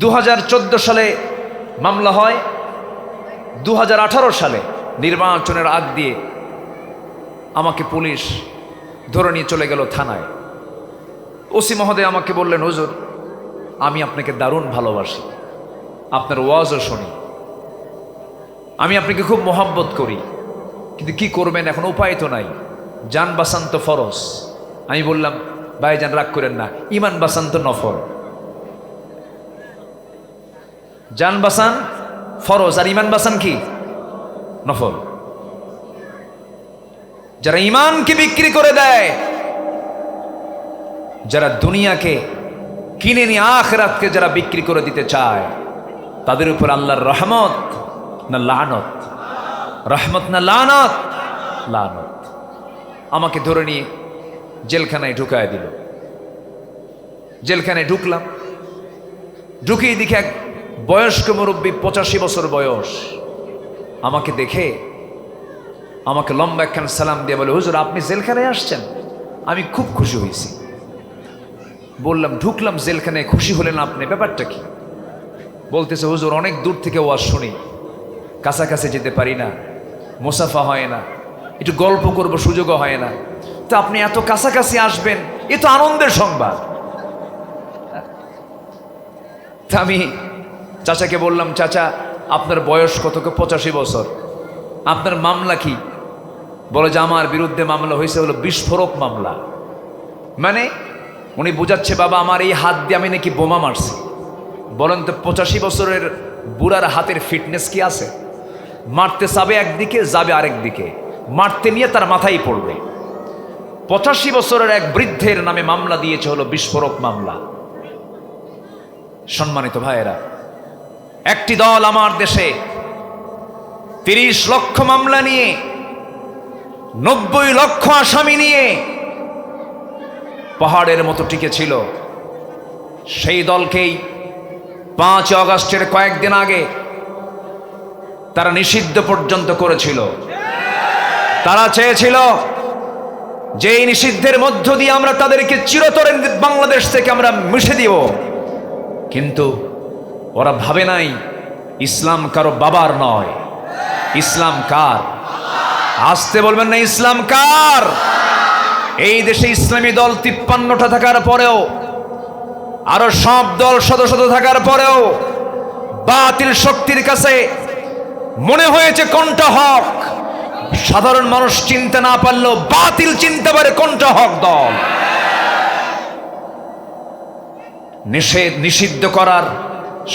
2014 সালে মামলা হয়, 2018 সালে নির্বাচনের আগ দিয়ে আমাকে পুলিশ ধরে নিয়ে চলে গেল থানায়। ওসি মহোদয় আমাকে বললেন, হুজুর আমি আপনাকে দারুণ ভালোবাসি, আপনার ওয়াজও শুনি, আমি আপনাকে খুব মোহাব্বত করি, কিন্তু কি করবেন এখন, উপায় তো নাই, জান বাঁচান তো ফরজ। আমি বললাম, ভাইজান রাগ করেন না, ইমান বাঁচান তো নফল। জান বাঁচান ফরজ আর ইমান বাঁচান কি নফল। যারা ইমানকে বিক্রি করে দেয়, যারা দুনিয়াকে কিনে নিয়ে আখিরাতকে যারা বিক্রি করে দিতে চায়, তাদের উপর আল্লাহর রহমত না লানত, রহমত না লানত, লানত। আমাকে ধরে নিয়ে জেলখানায় ঢুকায় দিল। জেলখানায় ঢুকলাম, ঢুকিয়ে দেখে এক বয়স্ক মুরব্বী, 85 বছর বয়স, আমাকে দেখে আমাকে লম্বা একখান সালাম দিয়ে বলে, হুজুর আপনি জেলখানায় আসছেন? আমি খুব খুশি হয়েছি। বললাম, ঢুকলাম জেলখানায়, খুশি হলেন আপনি, ব্যাপারটা কি? বলতেছে, হুজুর অনেক দূর থেকে ওয়াজ শুনি, কাছাকাছি যেতে পারি না, মুসাফা হয় না, একটু গল্প করব সুযোগও হয় না, তো আপনি এত কাছাকাছি আসবেন, এ তো আনন্দের সংবাদ। তা আমি চাচাকে বললাম, চাচা আপনার বয়স কত? 85 বছর। আপনার মামলা কি? বলে যে আমার বিরুদ্ধে মামলা হয়েছে হলো বিস্ফোরক মামলা। মানে উনি বোঝাচ্ছে, বাবা আমার এই হাত দিয়ে আমি নাকি বোমা মারছি। বলেন তো 85 বছরের বুড়ার হাতের ফিটনেস কি আছে? মারতে যাবে একদিকে, যাবে আরেক দিকে, মারতে নিয়ে তার মাথায় পড়বে। 85 বছরের এক বৃদ্ধের নামে মামলা দিয়েছে হলো বিস্ফোরক মামলা। সম্মানিত ভাইয়েরা, একটি দল আমার দেশে 30 লক্ষ মামলা নিয়ে, 90 লক্ষ আসামি নিয়ে পাহাড়ের মতো টিকে ছিল। সেই দলকেই 5 আগস্টের কয়েকদিন আগে তারা নিষিদ্ধ পর্যন্ত করেছিল। তারা চেয়েছিল যে এই নিষিদ্ধের মধ্য দিয়ে আমরা তাদেরকে চিরতরে বাংলাদেশ থেকে আমরা মুছে দিব, কিন্তু ওরা ভাবে নাই ইসলাম কারো বাবার নয়, ইসলাম কার? আসতে বলবেন না, ইসলাম কার? এই দেশে ইসলামী দল 53টা থাকার পরেও, আরো সব দল শত শত থাকার পরেও বাতিল শক্তির কাছে মনে হয়েছে কোনটা হক। সাধারণ মানুষ চিনতে না পারলেও বাতিল চিনতে পারে কোনটা হক দল। নিষিদ্ধ করার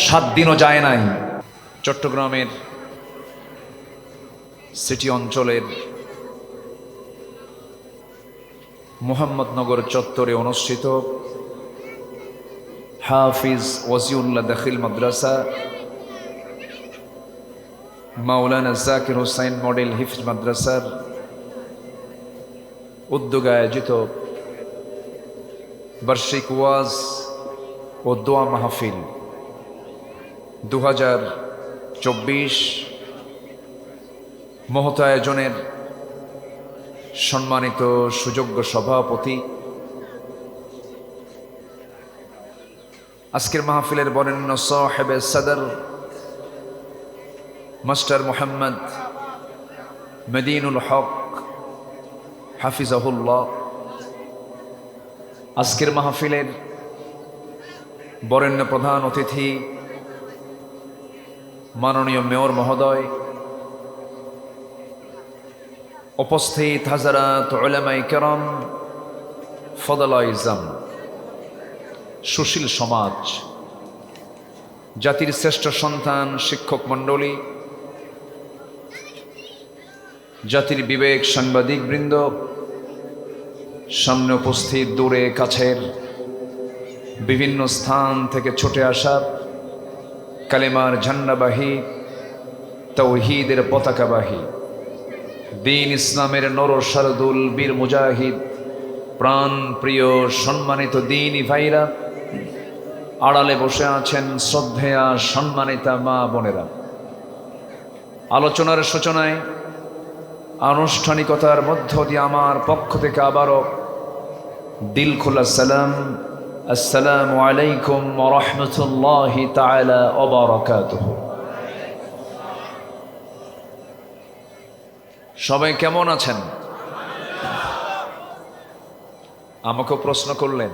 7 দিনও যায় নাই। চট্টগ্রামের সিটি অঞ্চলের মোহাম্মদনগর চত্বরে অনুষ্ঠিত হাফিজ ওয়াজিউল্লাহ দাখিল মাদ্রাসা মাওলানা জাকির হোসাইন মডেল হিফজ মাদ্রাসার উদ্যোগে আয়োজিত বার্ষিক ওয়াজ ও দোয়া মাহফিল 2024 মহৎ আয়োজনের সম্মানিত সুযোগ্য সভাপতি, আজকের মাহফিলের বরেণ্য সাহেবে সদর মাস্টার মোহাম্মদ মদিনুল হক হাফিজাহুল্লাহ, আজকের মাহফিলের বরেণ্য প্রধান অতিথি মাননীয় মেয়র মহোদয়, উপস্থিত হাজারাত উলামায়ে কেরাম, ফদলায়ে ইজম, সুশীল সমাজ, জাতির শ্রেষ্ঠ সন্তান শিক্ষক মণ্ডলী, জাতির বিবেক সাংবাদিক বৃন্দ, সামনে উপস্থিত দূরে কাছের বিভিন্ন স্থান থেকে ছুটে আসা কালেমার ঝান্ডাবাহী, তাওহীদের পতাকাবাহী, দ্বীন ইসলামের নর শারদুল বীর মুজাহিদ, প্রাণ প্রিয় সম্মানিত দ্বীনি ভাইরা, আড়ালে বসে আছেন শ্রদ্ধেয়া সম্মানিতা মা বোনেরা, আলোচনার সূচনায় আনুষ্ঠানিকতার মধ্য দিয়ে আমার পক্ষ থেকে আবারও দিল খোলা সালাম আসসালামু আলাইকুম ওয়া রাহমাতুল্লাহি তাআলা ওয়া বারাকাতুহু। সবাই কেমন আছেন? আমাকে প্রশ্ন করলেন,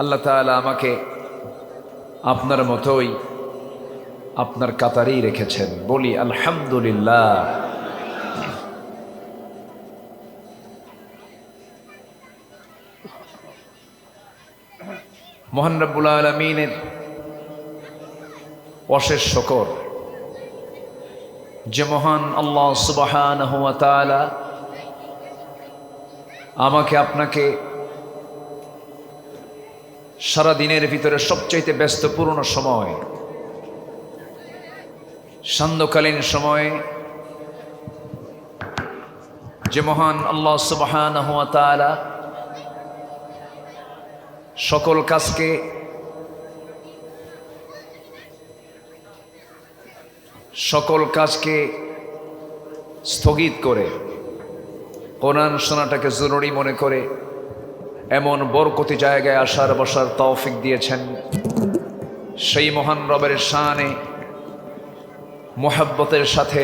আল্লাহ তাআলা আমাকে আপনার মতোই আপনার কাতারেই রেখেছেন। বলি আলহামদুলিল্লাহ। মহান রব্বুল আলামিনের অশেষ শুকর যে মহান আল্লাহ সুবহানাহু ওয়া তাআলা আমাকে আপনাকে সারা দিনের ভিতরে সবচাইতে ব্যস্তপূর্ণ সময়, সান্ধ্যকালীন সময়ে যে মহান আল্লাহ সুবহানাহু ওয়া তাআলা সকল কাজকে স্থগিত করে কোরআন শোনাটাকে জরুরি মনে করে এমন বরকতি জায়গায় আসার বসার তৌফিক দিয়েছেন, সেই মহান রবের শানে মুহাব্বতের সাথে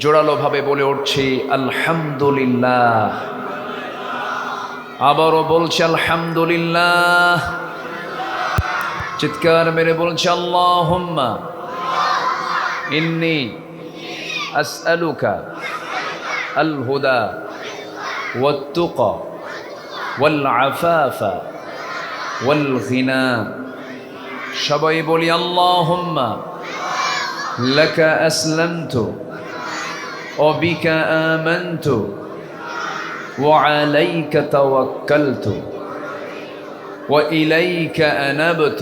জোরালোভাবে বলে উঠছি আলহামদুলিল্লাহ। আবারও বলছি আলহামদুলিল্লাহ। চিৎকার মেরে বলছি আল্লাহুম্মা ইন্নী আসআলুকা আল হুদা ওয়াত তুকা ওয়াল আফাফা ওয়াল গিনা। সবাই বলি আল্লাহুম্মা লাকা আসলামতু ওয়া বিকা আমানতু وعليك توكلت وإليك أنبت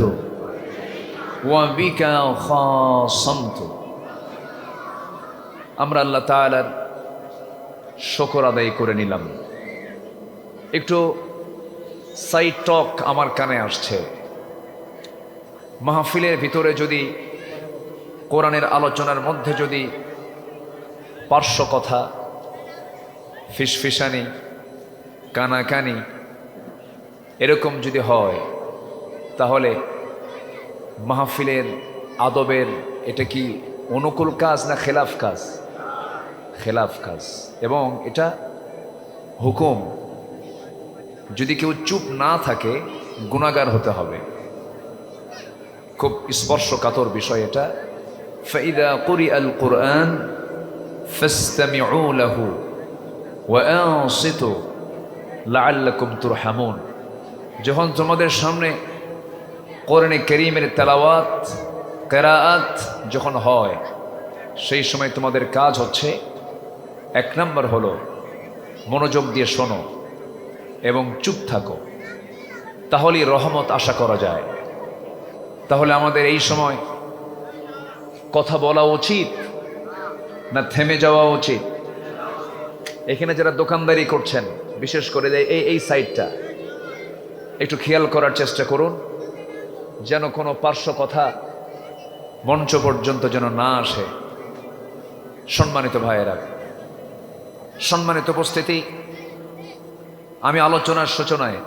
وبك خاصمت। আমরা আল্লাহ তাআলার শুকর আদায় করে নিলাম। একটু সাইড টক আমার কানে আসছে। মাহফিলের ভিতরে যদি কোরআনের আলোচনার মধ্যে যদি পার্শ্ব কথা, ফিসফিসানি, কানাকানি এরকম যদি হয়, তাহলে মাহফিলের আদবের এটা কি অনুকূল কাজ না খেলাফ কাজ? খেলাফ কাজ। এবং এটা হুকুম, যদি কেউ চুপ না থাকে গুনাহগার হতে হবে। খুব স্পর্শকাতর বিষয় এটা। ফাইদা কুরিআল কুরআন ফাসতামিউ লাহু ওয়া আনসিতু লাআল্লাকুম তুরহামুন। যখন তোমাদের সামনে কোরআনে কারীমের তেলাওয়াত, কিরাআত যখন হয়, সেই সময় তোমাদের কাজ হচ্ছে, এক নম্বর হলো মনোযোগ দিয়ে শোনো এবং চুপ থাকো, তাহলেই রহমত আশা করা যায়। তাহলে আমাদের এই সময় কথা বলা উচিত না থেমে যাওয়া উচিত? এখানে যারা দোকানদারি করছেন, বিশেষ করে এই সাইডটা একটু খেয়াল করার চেষ্টা করুন, যেন কোনো পার্শ্ব কথা মঞ্চ পর্যন্ত যেন না আসে। সম্মানিত ভাইয়েরা, সম্মানিত উপস্থিতি, আমি আলোচনার সূচনায়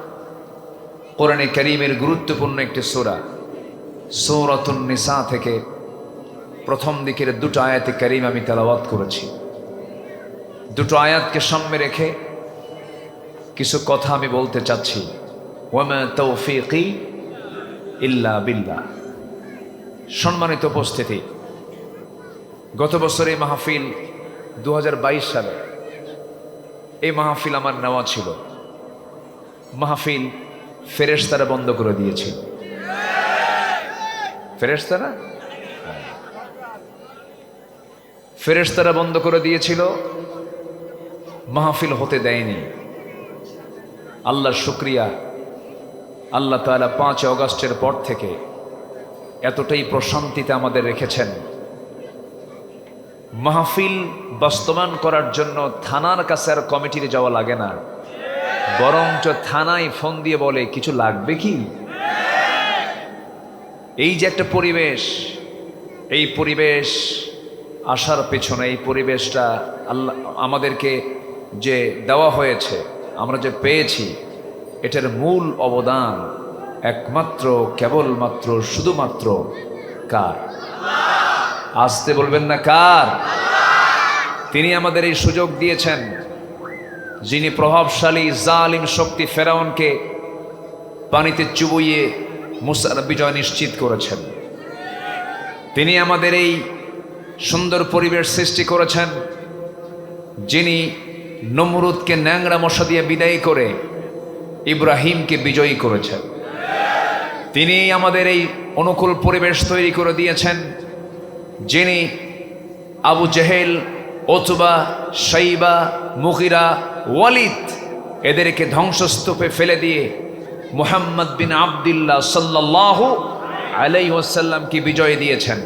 কোরআনে কারীমের গুরুত্বপূর্ণ একটি সূরা সূরাতুন নিসা থেকে প্রথম দিকের দুটো আয়াতে কারীম আমি তেলাওয়াত করেছি। দুটো আয়াতকে সামনে রেখে কিছু কথা আমি বলতে চাচ্ছি। ওয়ামা তৌফিকি ইল্লা বিল্লাহ। সম্মানিত উপস্থিতি, গত বছর এই মাহফিল 2022 সালে এই মাহফিল আমার নেওয়া ছিল। মাহফিল ফেরেশতারা বন্ধ করে দিয়েছিল। ফেরেশতারা বন্ধ করে দিয়েছিল, মাহফিল হতে দেয়নি। আল্লাহর শুকরিয়া, আল্লাহ তাআলা 5 অগস্টের পর থেকে এতটাই প্রশান্তিতে আমাদের রেখেছেন। মাহফিল বাস্তবায়ন করার জন্য থানার কাছে আর কমিটিতে যাওয়া লাগে না, বরঞ্চ থানায় ফোন দিয়ে বলে কিছু লাগবে কি। এই যে একটা পরিবেশ, এই পরিবেশ আসার পেছনে, এই পরিবেশটা আল্লাহ আমাদেরকে যে দেওয়া হয়েছে, আমরা যে পেয়েছি, এটার মূল অবদান একমাত্র কেবলমাত্র শুধুমাত্র কার? আসতে বলবেন না কার? তিনি আমাদের এই সুযোগ দিয়েছেন, যিনি প্রভাবশালী জালিম শক্তি ফেরাউনকে পানিতে চুবইয়ে মুসার বিজয় নিশ্চিত করেছেন। তিনি আমাদের এই সুন্দর পরিবেশ সৃষ্টি করেছেন, যিনি নমরুদকে ন্যাংরা মশা দিয়ে বিদায়ী করে ইব্রাহিমকে বিজয়ী করেছেন। তিনি আমাদের এই অনুকূল পরিবেশ তৈরি করে দিয়েছেন, যিনি আবু জেহেল, ওতবা, শাইবা, মুগিরা, ওয়ালিদ এদেরকে ধ্বংসস্তূপে ফেলে দিয়ে মুহাম্মদ বিন আবদুল্লাহ সাল্লাল্লাহু আলাইহি ওয়াসাল্লামকে বিজয় দিয়েছেন।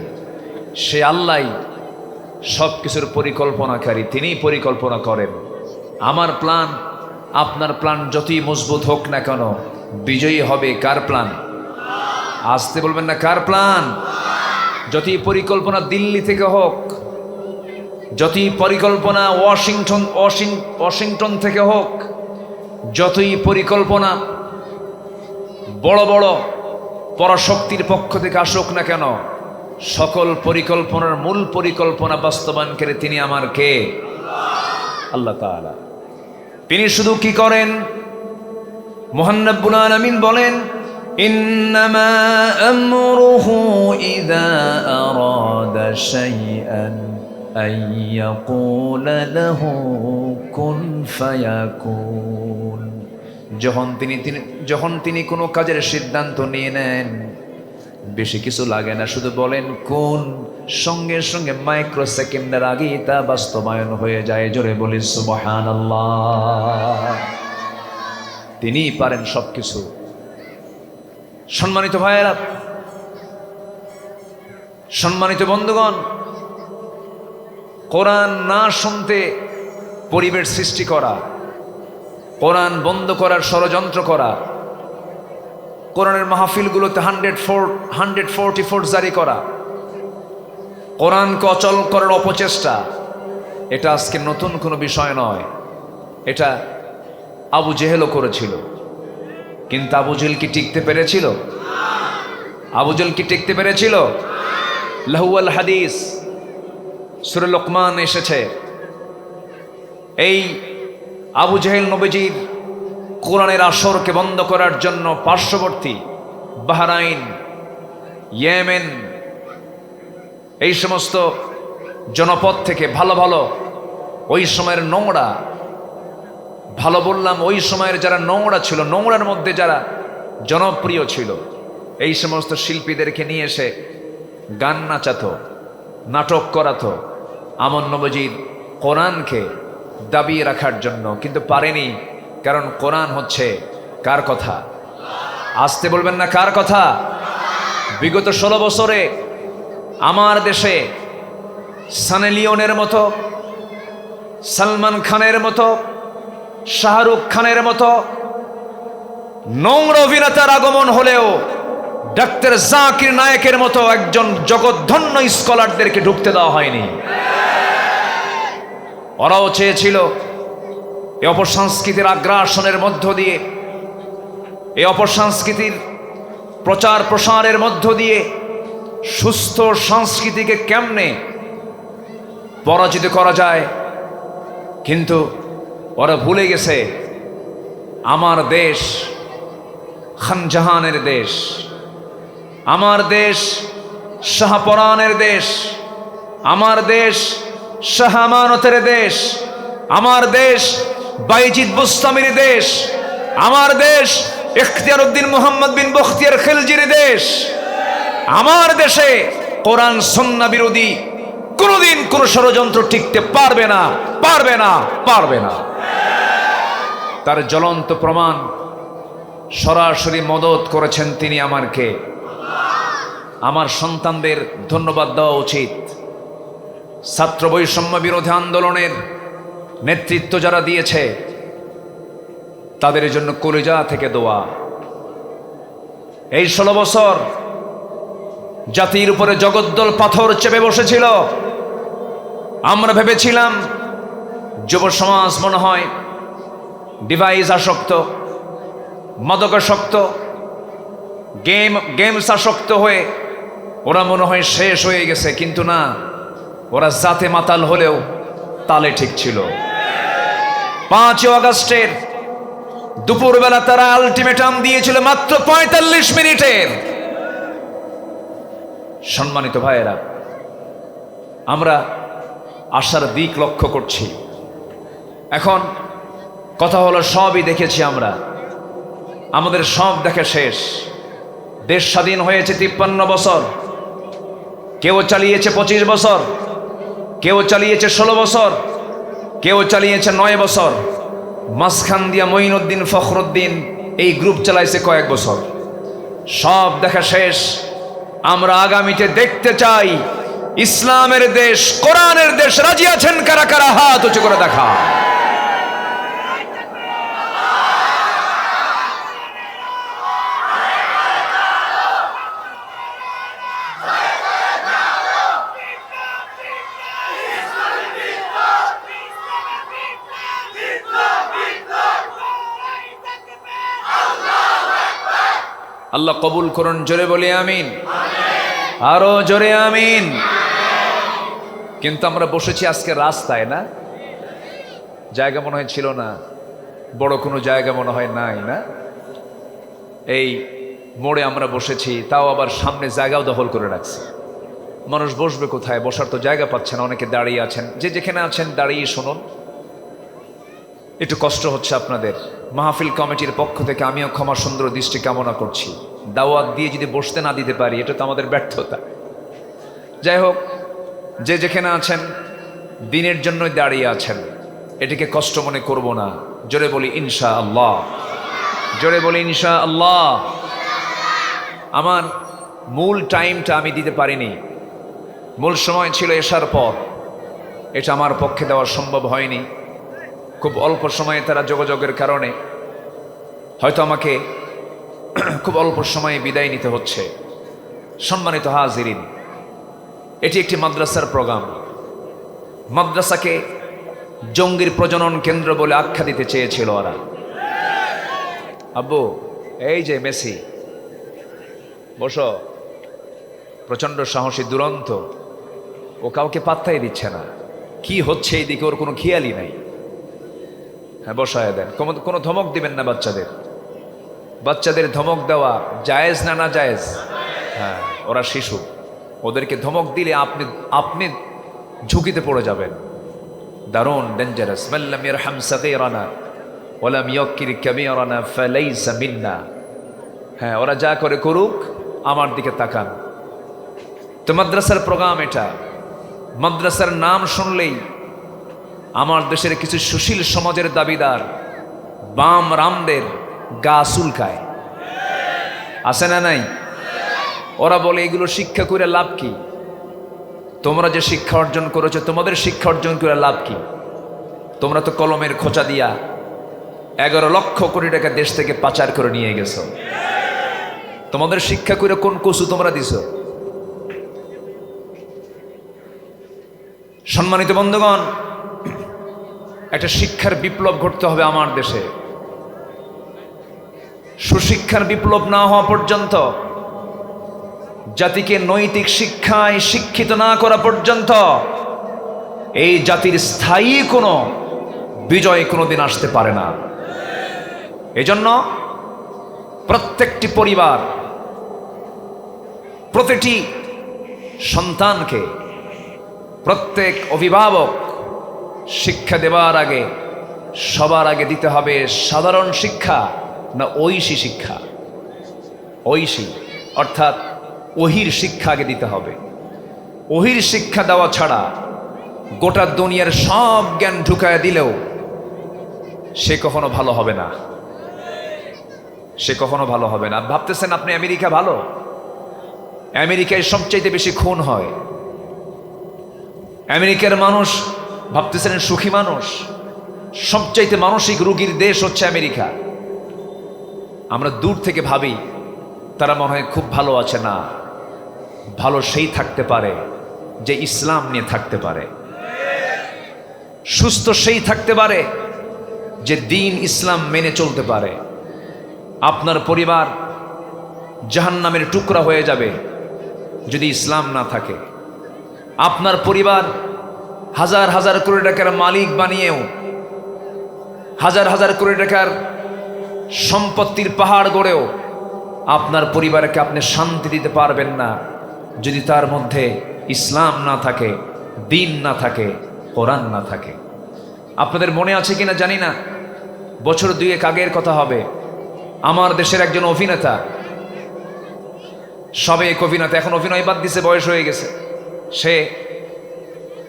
সে আল্লাহ সব কিছুর পরিকল্পনাকারী, তিনিই পরিকল্পনা করেন। আমার প্ল্যান, আপনার প্ল্যান যতই মজবুত হোক না কেন, বিজয়ী হবে কার প্ল্যান? আসতে বলবেন না কার প্ল্যান? যতই পরিকল্পনা দিল্লি থেকে হোক, যতই পরিকল্পনা ওয়াশিংটন থেকে হোক, যতই পরিকল্পনা বড় বড় পরাশক্তির পক্ষ থেকে আসুক না কেন, সকল পরিকল্পনার মূল পরিকল্পনা বাস্তবায়নকারী তিনি আমার কে? আল্লাহ তাআলা। তিনি শুধু কি করেন? মহান রব্বুল আলামিন বলেন, ইন্নামা আমরুহু ইযা আরাদা শাইআন আইয়াকুলা লাহু কুন ফায়াকুন। যখন তিনি কোনো কাজের সিদ্ধান্ত নিয়ে নেন, বেশি কিছু লাগে না, শুধু বলেন কোন, সঙ্গে সঙ্গে মাইক্রো সেকেন্ডের আগেই তা বাস্তবায়ন হয়ে যায়। জোরে বলি সুবহানাল্লাহ। তিনিই পারেন সবকিছু। সম্মানিত ভাইয়েরা, সম্মানিত বন্ধুগণ, কোরআন না শুনতে পরিবেশ সৃষ্টি করা, কোরআন বন্ধ করার ষড়যন্ত্র করা, কোরআনের মাহফিলগুলোতে 144 জারি করা, কোরআনকে অচল করার অপচেষ্টা, এটা আজকে নতুন কোনো বিষয় নয়। এটা আবু জেহেলও করেছিল, কিন্তু আবু জেহেল কি টিকতে পেরেছিল? আবু জেহেল কি টিকতে পেরেছিল? লাহুয়াল হাদিস সূরা লোকমান এসেছে, এই আবু জেহেল নবীজির কোরআনের আসরকে বন্ধ করার জন্য পার্শ্ববর্তী বাহরাইন, ইয়েমেন, এই সমস্ত জনপদ থেকে ভালো ভালো ওই সময়ের নোংরা, ভালো বললাম ওই সময়ের যারা নোংরা ছিল, নোংরার মধ্যে যারা জনপ্রিয় ছিল, এই সমস্ত শিল্পীদেরকে নিয়ে এসে গান নাচাতো, নাটক করাতো আমর নবীজির কোরআনকে দাবিয়ে রাখার জন্য, কিন্তু পারেনি। কারণ কোরআন হচ্ছে কার কথা? আসতে বলবেন না কার কথা? বিগত 16 বছরে আমার দেশে সানি লিওনের মতো, সালমান খানের মতো, শাহরুখ খানের মতো নোংরা অভিনেতার আগমন হলেও ডাক্তার জাকির নায়েকের মতো একজন জগৎধন্য স্কলারদেরকে ঢুকতে দেওয়া হয়নি। ওরাও চেয়েছিল এই অপসংস্কৃতির আগ্রাসনের মধ্য দিয়ে, এই অপসংস্কৃতির প্রচার প্রসারের মধ্য দিয়ে সুস্থ সংস্কৃতিকে কেমনে পরাজিত করা যায়। কিন্তু ওরা ভুলে গেছে আমার দেশ খানজাহানের দেশ, আমার দেশ শাহপরানের দেশ, আমার দেশ শাহ আমানতের দেশ, আমার দেশ বাইজিদ বুস্তামির দেশ, আমার দেশ ইখতিয়ার উদ্দিন মুহাম্মদ বিন বখতিয়ার খিলজির দেশ। আমার দেশে কোরআন সুন্নাহ বিরোধী কোনোদিন কোন ষড়যন্ত্র টিকতে পারবে না, পারবে না, পারবে না। তার জ্বলন্ত প্রমাণ সরাসরি মদত করেছেন তিনি আমারকে। আমার সন্তানদের ধন্যবাদ দেওয়া উচিত। ছাত্র বৈষম্য বিরোধী আন্দোলনের নেতৃত্ব যারা দিয়েছে তাদের জন্য কলিজা থেকে দোয়া। এই 16 বছর জাতির উপরে জগদ্দল পাথর চেপে বসেছিল। আমরা ভেবেছিলাম যুব সমাজ মনে হয় ডিভাইস আসক্ত, মাদকাসক্ত, গেমস আসক্ত হয়ে ওরা মনে হয় শেষ হয়ে গেছে, কিন্তু না, ওরা জাতে মাতাল হলেও তালে ঠিক ছিল। 5 আগস্টের দুপুরবেলা তারা আলটিমেটাম দিয়েছিল মাত্র 45 মিনিটের। সম্মানিত ভাইয়েরা, আমরা আশার দিক লক্ষ্য করছি। এখন কথা হলো, সবই দেখেছি আমরা, আমাদের সব দেখা শেষ। দেশ স্বাধীন হয়েছে 53 বছর, কেউ চালিয়েছে 25 বছর, কেউ চালিয়েছে 16 বছর, কেউ চালিয়েছে 9 বছর। মাঝখান দিয়া মঈনুদ্দিন ফখরুদ্দিন এই গ্রুপ চালাইছে কয়েক বছর। সব দেখা শেষ। আমরা আগামীতে দেখতে চাই ইসলামের দেশ, কোরআনের দেশ। রাজি আছেন কারা কারা? হাত উঁচু করে দেখা। আল্লাহ কবুল করুন, জোরে বলি আমিন, আরো জোরে আমিন। কিন্তু আমরা বসেছি আজকে রাস্তায়, না জায়গা মনে হয় ছিল না, বড় কোনো জায়গা মনে হয় নাই, না এই মোড়ে আমরা বসেছি, তাও আবার সামনে জায়গাও দখল করে রাখছি। মানুষ বসবে কোথায়? বসার তো জায়গা পাচ্ছে না। অনেকে দাঁড়িয়ে আছেন, যে যেখানে আছেন দাঁড়িয়ে শুনুন। একটু কষ্ট হচ্ছে আপনাদের। মাহফিল কমিটির পক্ষ থেকে আমিও ক্ষমা সুন্দর দৃষ্টি কামনা করছি। দাওয়াত দিয়ে যদি বসতে না দিতে পারি, এটা তো আমাদের ব্যর্থতা। যাই হোক, যে যেখানে আছেন দিনের জন্যই দাঁড়িয়ে আছেন, এটাকে কষ্ট মনে করব না। জোরে বলি ইনশা আল্লাহ, জোরে বলি ইনশা আল্লাহ। আমার মূল টাইমটা আমি দিতে পারিনি, মূল সময় ছিল এশার পর। এটা আমার পক্ষে দেওয়া সম্ভব হয়নি। খুব অল্প সময়ে তারা যোগাযোগের কারণে হয়তো আমাকে খুব অল্প সময়ে বিদায় নিতে হচ্ছে। সম্মানিত হাজিরিন, এটি একটি মাদ্রাসার প্রোগ্রাম। মাদ্রাসাকে জঙ্গির প্রজনন কেন্দ্র বলে আখ্যা দিতে চেয়েছিল ওরা। আব্বু, এই যে মেসি, বসো। প্রচণ্ড সাহসী, দুরন্ত। ও কাউকে পাত্তাই দিচ্ছে না, কি হচ্ছে এইদিকে ওর কোনো খেয়ালই নাই। হ্যাঁ, বসায় দেন। কোনো ধমক দিবেন না বাচ্চাদের। বাচ্চাদের ধমক দেওয়া জায়েজ না? না জায়েজ? হ্যাঁ, ওরা শিশু, ওদেরকে ধমক দিলে আপনি ঝুঁকিতে পড়ে যাবেন। দারুণ ডেঞ্জারাস। মাল্লাম ইয়ারহাম সাগীরানা ওয়ালাম ইয়াক্কির কাবীরানা ফালাইসা মিন্না। হ্যাঁ, ওরা যা করে করুক, আমার দিকে তাকান। তো মাদ্রাসার প্রোগ্রাম এটা। মাদ্রাসার নাম শুনলেই আমার দেশের কিছু সুশীল সমাজের দাবিদার বাম রামদের গা চুলকায়, আছে না নাই? ওরা বলে এগুলো শিক্ষা করে লাভ কি? তোমরা যে শিক্ষা অর্জন করেছো, তোমাদের শিক্ষা অর্জন করে লাভ কি? তোমরা তো কলমের খোঁচা দিয়া 11 লক্ষ কোটি টাকা দেশ থেকে পাচার করে নিয়ে গেছো। তোমাদের শিক্ষা করে কোন কসু তোমরা দিছো? সম্মানিত বন্ধুগণ, একটা শিক্ষার বিপ্লব ঘটতে হবে আমার দেশে। সুশিক্ষার বিপ্লব না হওয়া পর্যন্ত, জাতিকে নৈতিক শিক্ষায় শিক্ষিত না করা পর্যন্ত এই জাতির স্থায়ী কোনো বিজয় কোনোদিন আসতে পারে না। এজন্য প্রত্যেকটি পরিবার, প্রতিটি সন্তানকে, প্রত্যেক অভিভাবক শিক্ষা দেওয়ার আগে সবার আগে দিতে হবে সাধারণ শিক্ষা না ঐশী শিক্ষা? ঐশী অর্থাৎ ওহির শিক্ষা আগে দিতে হবে। ওহির শিক্ষা দেওয়া ছাড়া গোটা দুনিয়ার সব জ্ঞান ঢুকায় দিলেও সে কখনো ভালো হবে না, সে কখনো ভালো হবে না। ভাবতেছেন আপনি আমেরিকা ভালো? আমেরিকায় সবচাইতে বেশি খুন হয়। আমেরিকার মানুষ ভাবতেছেন সুখী মানুষ? সবচাইতে মানসিক রোগীর দেশ হচ্ছে আমেরিকা। আমরা দূর থেকে ভাবি তারা মনে হয় খুব ভালো আছে। না, ভালো সেই থাকতে পারে যে ইসলাম নিয়ে থাকতে পারে। সুস্থ সেই থাকতে পারে যে দিন ইসলাম মেনে চলতে পারে। আপনার পরিবার জাহান্নামের টুকরা হয়ে যাবে যদি ইসলাম না থাকে। আপনার পরিবার হাজার হাজার কোটি টাকার মালিক বানিয়েও, হাজার হাজার কোটি টাকার সম্পত্তির পাহাড় গড়েও আপনার পরিবারকে আপনি শান্তি দিতে পারবেন না যদি তার মধ্যে ইসলাম না থাকে, দ্বীন না থাকে, কোরআন না থাকে। আপনাদের মনে আছে কিনা জানি না, বছর দুয়েক আগের কথা হবে, আমার দেশের একজন অভিনেতা, সাবেক অভিনেতা, এখন অভিনয় বাদ দিছে, বয়স হয়ে গেছে, সে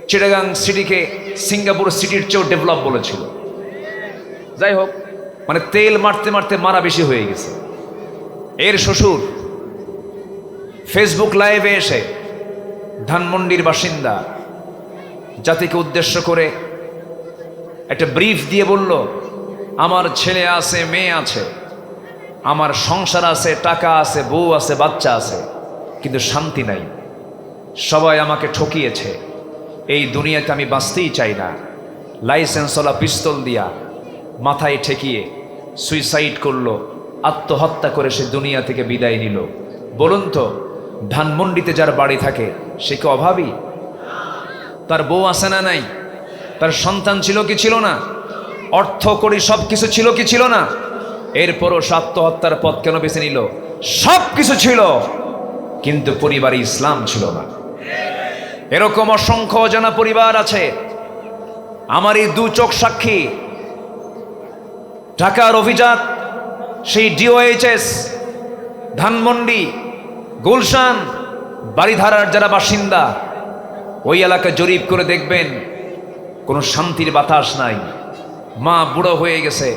চিটাগাং সিটিকে সিঙ্গাপুর সিটির চেয়েও ডেভেলপ বলেছিল। যাই হোক, মানে তেল মারতে মারতে মারা বেশি হয়ে গেছে। এর শ্বশুর ফেসবুক লাইভে এসে ধানমন্ডির বাসিন্দা জাতিকে উদ্দেশ্য করে একটা ব্রিফ দিয়ে বলল, আমার ছেলে আছে, মেয়ে আছে, আমার সংসার আছে, টাকা আছে, বউ আছে, বাচ্চা আছে, কিন্তু শান্তি নাই। সবাই আমাকে ঠকিয়েছে, এই দুনিয়াতে আমি বাঁচতেই চাই না। লাইসেন্সওয়ালা পিস্তল দিয়া মাথায় ঠেকিয়ে সুইসাইড করলো, আত্মহত্যা করে সে দুনিয়া থেকে বিদায় নিল। বলুন তো, ধানমন্ডিতে যার বাড়ি থাকে সে কি অভাবী? তার বউ আছে না নাই? তার সন্তান ছিল কি ছিল না? অর্থ করি সব কিছু ছিল কি ছিল না? এরপরও সে আত্মহত্যার পথ কেন বেছে নিল? সব কিছু ছিল, কিন্তু পরিবারে ইসলাম ছিল না। এরকম অসংখ্য অজানা পরিবার আছে। আমার এই দু চোখ সাক্ষী। ঢাকার অভিজাত সেই ডিওএইচএস, ধানমন্ডি, গুলশান, বাড়িধারার যারা বাসিন্দা, ওই এলাকা জরিপ করে দেখবেন কোনো শান্তির বাতাস নাই। মা বুড়ো হয়ে গেছে,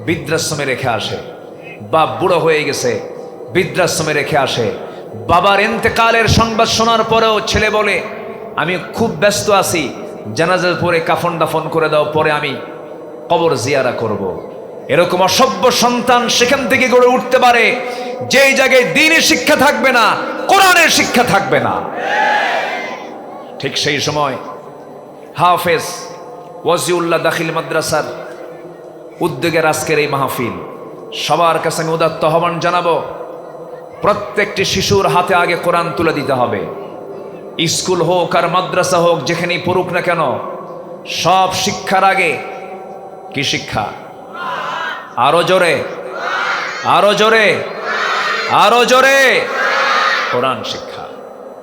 বৃদ্ধাশ্রমে রেখে আসে। বাপ বুড়ো হয়ে গেছে, বৃদ্ধাশ্রমে রেখে আসে। বাবার ইন্তেকালের সংবাদ শোনার পরেও ছেলে বলে, আমি খুব ব্যস্ত আছি, জানাজার পরে কাফন দাফন করে দাও, পরে আমি কবর জিয়ারা করব। এরকম অসভ্য সন্তান সেখান থেকে গড়ে উঠতে পারে যেই জায়গায় দ্বীনের শিক্ষা থাকবে না, কোরআনের শিক্ষা থাকবে না। ঠিক সেই সময় হাফেজ ওয়াজিউল্লাহ দাখিল মাদ্রাসার উদ্যোগের আজকের এই মাহফিল, সবার কাছে আমি উদাত্ত আহ্বান জানাবো, প্রত্যেকটি শিশুর হাতে আগে কোরআন তুলে দিতে হবে। স্কুল হোক আর মাদ্রাসা হোক, যেখানেই পড়ুক না কেন, সব শিক্ষার আগে কি শিক্ষা? আরো জোরে, আরো জোরে, আরো জোরে, কোরআন শিক্ষা।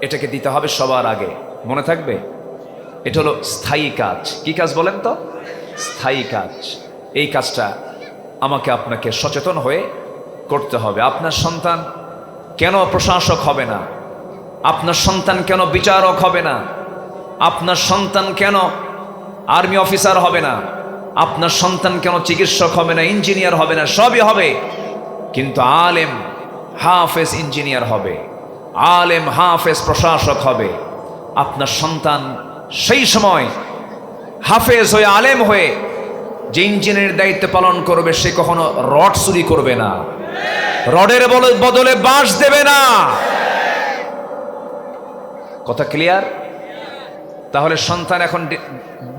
এটাকে দিতে হবে সবার আগে। মনে থাকবে, এটা হলো স্থায়ী কাজ। কি কাজ বলেন তো? স্থায়ী কাজ। এই কাজটা আমাকে আপনাকে সচেতন হয়ে করতে হবে। আপনার সন্তান কেন প্রশাসক হবে না? আপনার সন্তান কেন বিচারক হবে না? আপনার সন্তান কেন আর্মি অফিসার হবে না? আপনার সন্তান কেন চিকিৎসক হবে না, ইঞ্জিনিয়ার হবে না? সবই হবে, কিন্তু আলেম হাফেজ ইঞ্জিনিয়ার হবে, আলেম হাফেজ প্রশাসক হবে। আপনার সন্তান সেই সময় হাফেজ হয়ে, আলেম হয়ে যে ইঞ্জিনিয়ারের দায়িত্ব পালন করবে, সে কখনো রড চুরি করবে না, রডের বদলে বাঁশ দেবে না। কথা ক্লিয়ার? তাহলে সন্তান এখন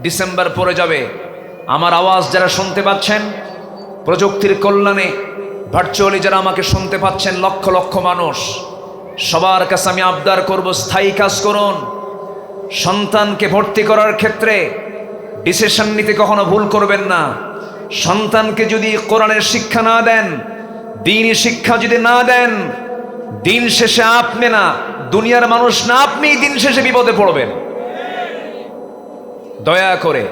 ডিসেম্বর পরে যাবে। আমার আওয়াজ যারা শুনতে পাচ্ছেন, প্রযুক্তির কল্যাণে ভার্চুয়ালি যারা আমাকে শুনতে পাচ্ছেন, লক্ষ লক্ষ মানুষ, সবার কাছে আমি আবদার করব, স্থায়ী কাজ করুন। সন্তানকে ভর্তি করার ক্ষেত্রে ডিসিশন নিতে কখনো ভুল করবেন না। সন্তানকে যদি কোরআনের শিক্ষা না দেন, দ্বীনি শিক্ষা যদি না দেন, দিন শেষে আপনি না, দুনিয়ার মানুষ না, আপনিই দিন শেষে বিপদে পড়বেন। দয়া করে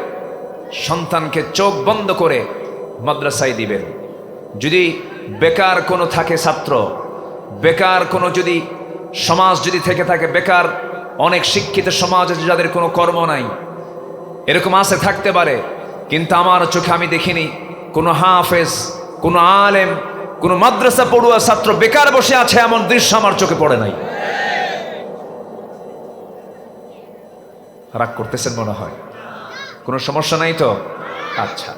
সন্তানকে চোখ বন্ধ করে মাদ্রাসায় দিবেন। যদি বেকার কোনো থাকে ছাত্র, বেকার কোনো যদি সমাজ যদি থেকে থাকে, বেকার অনেক শিক্ষিত সমাজ আছে যাদের কোনো কর্ম নাই, এরকম আছে, থাকতে পারে, কিন্তু আমার চোখে আমি দেখিনি কোনো হাফেজ, কোনো আলেম, কোনো মাদ্রাসা পড়ুয়া ছাত্র বেকার বসে আছে, এমন দৃশ্য আমার চোখে পড়ে নাই। রাগ করতেছেন মনে হয়? কোনো সমস্যা নাই তো? আচ্ছা,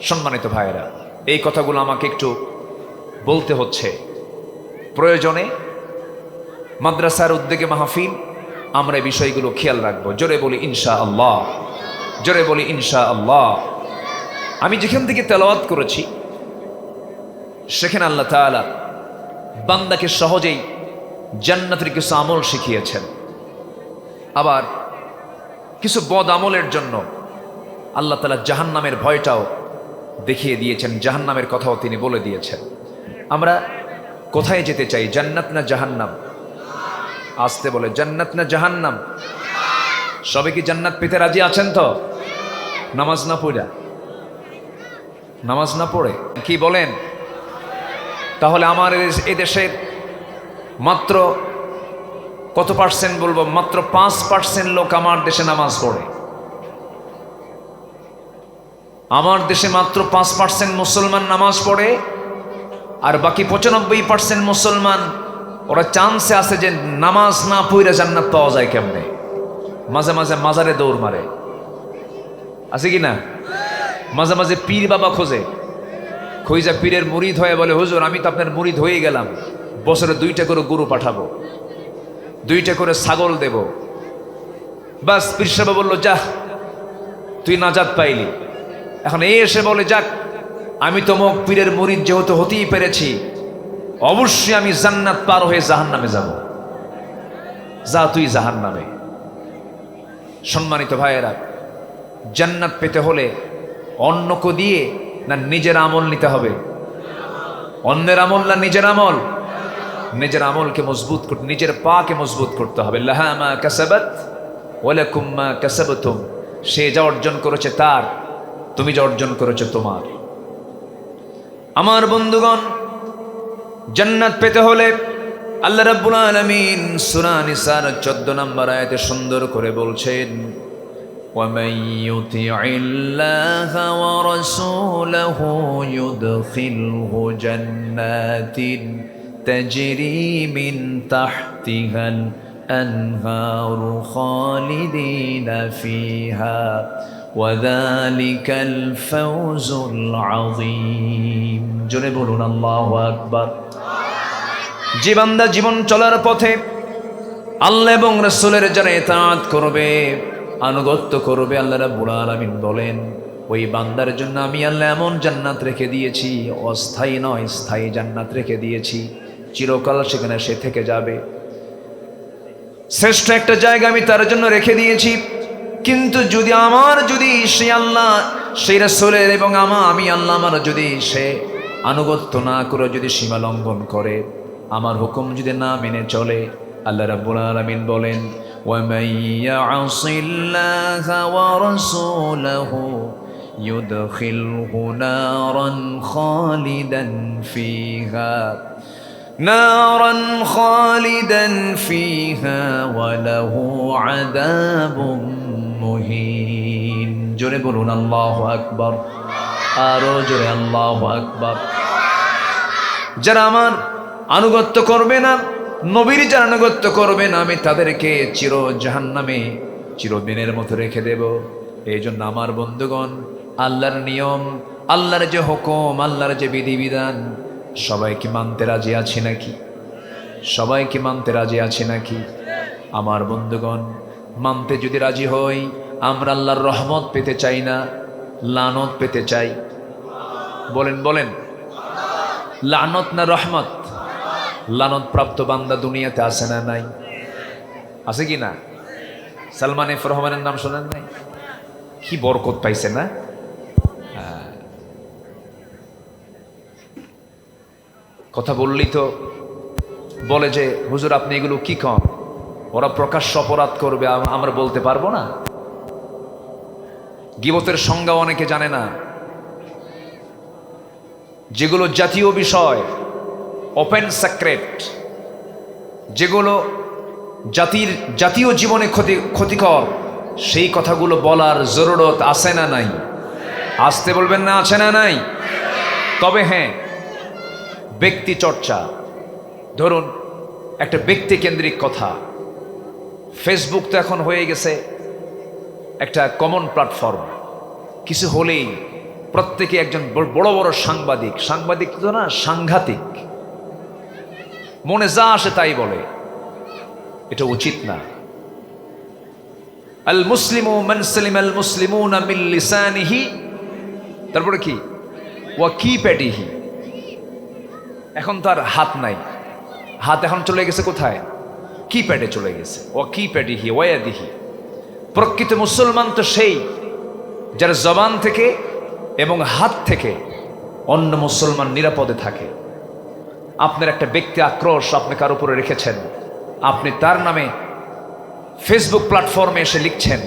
সম্মানিত ভাইয়েরা, এই কথাগুলো আমাকে একটু বলতে হচ্ছে। প্রয়োজনে মাদ্রাসার উদ্যোগে মাহফিল, আমরা এই বিষয়গুলো খেয়াল রাখবো। জোরে বলি ইনশাআল্লাহ, জোরে বলি ইনশাআল্লাহ। আমি যেখান থেকে তেলাওয়াত করেছি সেখানে আল্লাহ তাআলা বান্দাকে সহজেই জান্নাতের কিছু আমল শিখিয়েছেন। আবার কিছু বদ আমলের জন্য আল্লাহ তাআলা জাহান্নামের ভয়টাও দেখিয়ে দিয়েছেন, জাহান্নামের কথাও তিনি বলে দিয়েছেন। আমরা কোথায় যেতে চাই, জান্নাত না জাহান্নাম? আসতে বলে, জান্নাত না জাহান্নাম? সবে কি জান্নাত পেতে রাজি আছেন তো? নামাজ না পড়া, নামাজ না পড়ে কি বলেন? তাহলে আমার এদেশের মাত্র কত পার্সেন্ট বলবো, মাত্র 5% লোক আমার দেশে নামাজ পড়ে। আমার দেশে মাত্র 5% মুসলমান নামাজ পড়ে, আর বাকি 95% মুসলমান ওরা চান্সে আছে যে নামাজ না পড়ে জান্নাত পাওয়া যায় কেমনে। মাঝে মাঝে মাজারে দৌড় মারে, আছে কি না? মাঝে মাঝে পীর বাবা খোঁজে, খোঁজা পীরের মুরিদ হয়ে বলে, হুজুর আমি তো আপনার মুরিদ হয়ে গেলাম, বছরে 2টা করে গরু পাঠাবো, 2টা করে ছাগল দেব। বাস পীর সাহেব বললো, যা তুই নাজাত পাইলি। এখন এই এসে বলে, যাক আমি তো মুখ পীরের মুরিদ যেহেতু হতেই পেরেছি, অবশ্যই আমি জান্নাত পার হয়ে জাহান্নামে যাব। যা তুই জাহান্নামে। সম্মানিত ভাইয়েরা, জান্নাত পেতে হলে অন্যকে দিয়ে না নিজের আমল নিতে হবে? অন্যের আমল না নিজের আমল? নিজের আমলকে মজবুত করতে, নিজের পাকে মজবুত করতে হবে। লাহা মা কাসাবাত ওয়া লাকুম মা কাসাবতুম, সে যা অর্জন করেছে তার, তুমি যা অর্জন করেছো তোমার। আমার বন্ধুগণ, জান্নাত পেতে হলে আল্লাহ রাব্বুল আলামিন সূরা নিসার 14 নম্বর আয়াতে সুন্দর করে বলছেন, وَمَن يُطِعِ اللَّهَ وَرَسُولَهُ يُدْخِلْهُ جَنَّاتٍ تَجْرِي مِن تَحْتِهَا الْأَنْهَارُ خَالِدِينَ فِيهَا وَذَلِكَ الْفَوْزُ الْعَظِيمُ। জোরে বলুন আল্লাহু আকবার। যে বান্দা জীবন চলার পথে আল্লাহ এবং রাসূলের যারা ইতাআত করবে, আনুগত্য করবে, আল্লাহ রাব্বুল আলামিন বলেন ওই বান্দার জন্য আমি আল্লাহ এমন জান্নাত রেখে দিয়েছি, অস্থায়ী নয় স্থায়ী জান্নাত রেখে দিয়েছি, চিরকাল সেখানে সে থেকে যাবে। শ্রেষ্ঠ একটা জায়গা আমি তার জন্য রেখে দিয়েছি। কিন্তু যদি সে আল্লাহ, সেই রাসূলের এবং আমি আল্লাহ আমার যদি সে আনুগত্য না করে, যদি সীমা লঙ্ঘন করে, আমার হুকুম যদি না মেনে চলে, আল্লাহ রাব্বুল আলামিন বলেন وَمَن يَعْصِ اللَّهَ وَرَسُولَهُ يُدْخِلْهُ نَارًا خَالِدًا فِيهَا وَلَهُ عَذَابٌ مُهِينٌ। জোরে বলুন আল্লাহু আকবার, আরো জোরে আল্লাহু আকবার। যারা আমার আনুগত্য করবে না, নবীর যারা আনুগত্য করবে না, আমি তাদেরকে চির জাহান্নামে চিরদিনের মতো রেখে দেব। এই জন্য আমার বন্ধুগণ, আল্লাহর নিয়ম, আল্লাহর যে হুকুম, আল্লাহর যে বিধিবিধান, সবাইকে মানতে রাজি আছি নাকি? সবাইকে মানতে রাজি আছি নাকি? আমার বন্ধুগণ, মানতে যদি রাজি হই, আমরা আল্লাহর রহমত পেতে চাই না লানত পেতে চাই? বলেন বলেন, লানত না রহমত? লানত প্রাপ্ত বান্দা দুনিয়াতে আছে না নাই? আছে কি না? সালমান এফ রহমানের নাম শোনেন নাই? কি বরকত পাইছে না? কথা বললি তো বলে যে হুজুর আপনি এগুলো কি কন, ওরা প্রকাশ্য অপরাধ করবে, আমরা বলতে পারবো না। গীবতের সংজ্ঞা অনেকে জানে না। যেগুলো জাতীয় বিষয়, ওপেন সিক্রেট, যেগুলো জাতীয় জীবনে ক্ষতিকর, সেই কথাগুলো বলার জরুরত আছে না নাই? আসতে বলবেন না, আছে না নাই? তবে হ্যাঁ, ব্যক্তি চর্চা, ধরুন একটা ব্যক্তি কেন্দ্রিক কথা, ফেসবুক তো এখন হয়ে গেছে একটা কমন প্ল্যাটফর্ম। কিছু হলেই প্রত্যেকে একজন বড় বড় সাংবাদিক তো না, সাংঘাতিক, মনে যা আসে তাই বলে। এটা উচিত না। আল মুসলিমু মান সালিমাল মুসলিমুনা মিন লিসানিহি, তারপরে কি, ওয়া কিপ্যাডিহি, এখন তার হাত নাই, হাত এখন চলে গেছে কোথায়? কিপ্যাডে চলে গেছে। ও কিপ্যাডিহি ওয়াদিহি। প্রকৃত মুসলমান তো সেই যার জবান থেকে এবং হাত থেকে অন্য মুসলমান নিরাপদে থাকে। আপনার একটা ব্যক্তি আক্রোশ আপনি কার উপরে রেখেছেন, আপনি তার নামে ফেসবুক প্ল্যাটফর্মে এসে লিখছেন,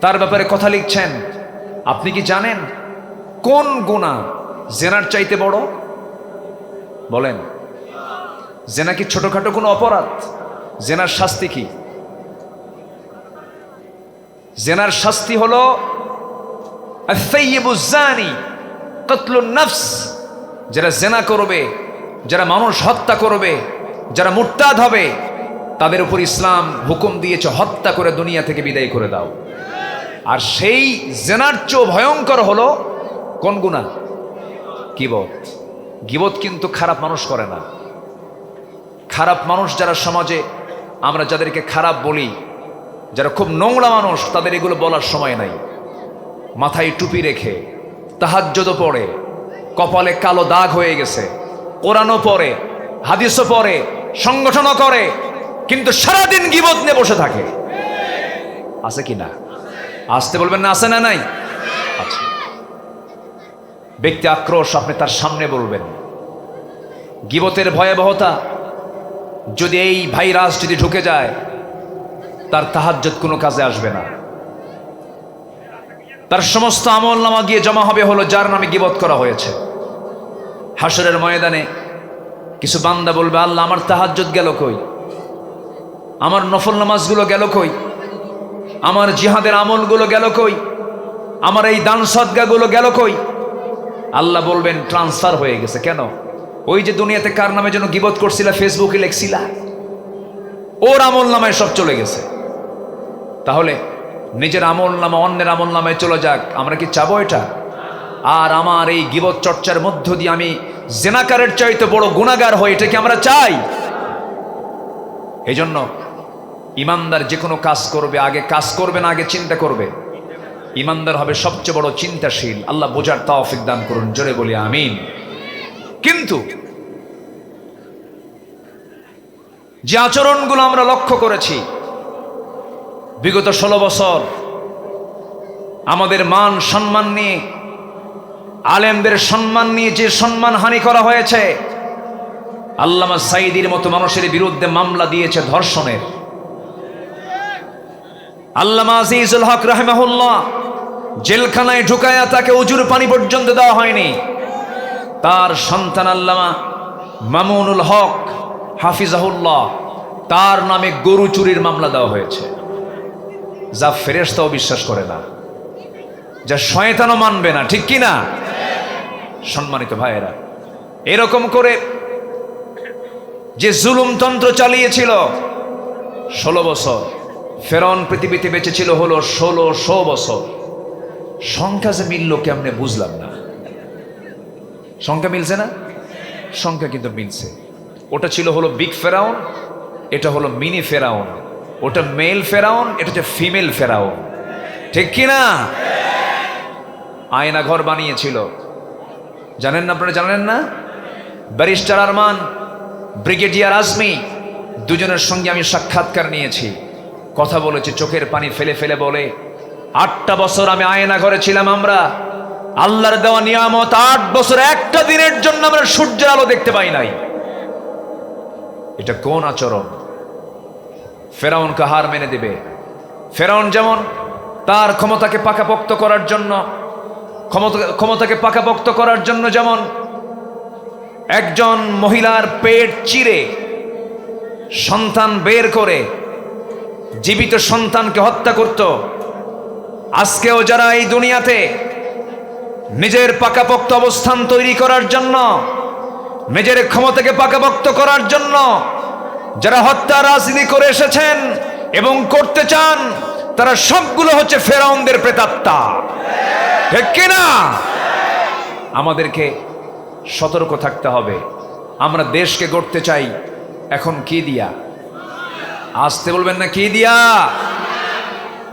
তার ব্যাপারে কথা লিখছেন। আপনি কি জানেন কোন গুনাহ জেনার চাইতে বড়? বলেন, জেনা কি ছোটখাটো কোনো অপরাধ? জেনার শাস্তি কি? জেনার শাস্তি হলো আস-সাইয়্যিবুজ জানি কতলুন নফস। যারা জেনা করবে, যারা মানুষ হত্যা করবে, যারা মুরতাদ হবে, তাদের উপর ইসলাম হুকুম দিয়েছে হত্যা করে দুনিয়া থেকে বিদায় করে দাও। আর সেই জেনার চেয়ে ভয়ঙ্কর হলো কোন গুনাহ? গীবত। গীবত কিন্তু খারাপ মানুষ করে না। খারাপ মানুষ যারা সমাজে, আমরা যাদেরকে খারাপ বলি, যারা খুব নোংরা মানুষ, তাদের এগুলো বলার সময় নাই। মাথায় টুপি রেখে তাহাজ্জুদও পড়ে, কপালে কালো দাগ হয়ে গেছে, কোরআনও পড়ে, হাদিসও পড়ে, সংগঠনও করে, কিন্তু সারাদিন গীবত নিয়ে বসে থাকে। আছে কি না? আসতে বলবেন না, আছে না নাই? আচ্ছা, ব্যক্তি আক্রোশ আপনি তার সামনে বলবেন। গীবতের ভয়াবহতা, যদি এই ভাইরাস যদি ঢুকে যায়, তার তাহাজ্জুদ কোনো কাজে আসবে না। তার সমস্ত আমলনামা গিয়ে জমা হবে হলো যার নামে গীবত করা হয়েছে। হাসরের ময়দানে কিছু বান্দা বলবে, আল্লাহ আমার তাহাজ্জুদ গেল কই? আমার নফল নামাজগুলো গেল কই? আমার জিহাদের আমলগুলো গেল কই? আমার এই দান সদকাগুলো গেল কই? আল্লাহ বলবেন ট্রান্সফার হয়ে গেছে। কেন? ওই যে দুনিয়াতে কার নামে যেন গীবত করছিলা, ফেসবুকে লেখছিলা, ওর আমল নামায় সব চলে গেছে। তাহলে নিজের আমল নামা অন্যের আমল নামায় চলে যাক, আমরা কি চাবো এটা? আর আমার এই গীবত চর্চার মধ্য দিয়ে আমি জেনাকারের চাইতে বড় গুনাহগার হই, এটা কি আমরা চাই? এই জন্য ইমানদার যে কোনো কাজ করবে, আগে কাজ করবে না, আগে চিন্তা করবে। ইমানদার হবে সবচেয়ে বড় চিন্তাশীল। আল্লাহ বোঝার তৌফিক দান করুন, জোরে বলি আমিন। কিন্তু যে আচরণগুলো আমরা লক্ষ্য করেছি বিগত 16 বছর, আমাদের মান সম্মান নিয়ে, আলেমদের সম্মান নিয়ে যে সম্মানহানি করা হয়েছে, আল্লামা সাঈদীর মতো মানুষের বিরুদ্ধে মামলা দিয়েছে ধর্ষণের। আল্লামা আজিজুল হক রাহিমাহুল্লাহ জেলখানায় ঢুকায়া তাকে উজুর পানি পর্যন্ত দেওয়া হয়নি। তার সন্তান আল্লামা মামুনুল হক হাফিজাহুল্লাহ, তার নামে গরু চুরির মামলা দেওয়া হয়েছে, যা ফেরেশতাও বিশ্বাস করে না, যা শয়তানও মানবে না। ঠিক কি না? সম্মানিত ভাইয়েরা, এরকম করে যে জুলুমতন্ত্র চালিয়েছিল 16 বছর, ফেরাউন পৃথিবীতে বেঁচে ছিল হলো 1600 বছর। সংখ্যা যে মিলল কেমনে বুঝলাম না। সংখ্যা মিলছে না? সংখ্যা কিন্তু মিলছে। ওটা ছিল হলো বিগ ফেরাউন, এটা হলো মিনি ফেরাউন। ওটা মেল ফেরাউন, এটা হচ্ছে ফিমেল ফেরাউন। ঠিক কি না? আয়না ঘর বানিয়েছিল, জানেন না? আপনারা জানেন না? ব্যারিস্টার আরমান, ব্রিগেডিয়ার আজমি, দুজনের সঙ্গে আমি সাক্ষাৎকার নিয়েছি, কথা বলেছি, চোখের পানি ফেলে ফেলে বলে, 8টা বছর আমি আয়না ঘরে ছিলাম। আমরা আল্লাহর দেওয়া নিয়ামত, 8 বছর একটা দিনের জন্য আমরা সূর্যের আলো দেখতে পাই নাই। এটা কোন আচরণ? ফেরাউনকে হার মেনে দিবে। ফেরাউন যেমন তার ক্ষমতাকে পাকাপোক্ত করার জন্য যেমন একজন মহিলার পেট চিরে সন্তান বের করে জীবিত সন্তানকে হত্যা করত, আজকেও যারা এই দুনিয়াতে নিজের পাকাপোক্ত অবস্থান তৈরি করার জন্য, নিজের ক্ষমতাকে পাকাপোক্ত করার জন্য যারা হত্যা রাজনীতি করে এসেছেন এবং করতে চান, তারা সবগুলো হচ্ছে ফেরাউনদের প্রেতাত্মা। ঠিক কিনা? আমাদেরকে সতর্ক থাকতে হবে। আমরা দেশকে গড়তে চাই, এখন কি দিয়া? আসতে বলবেন না, কি দিয়া?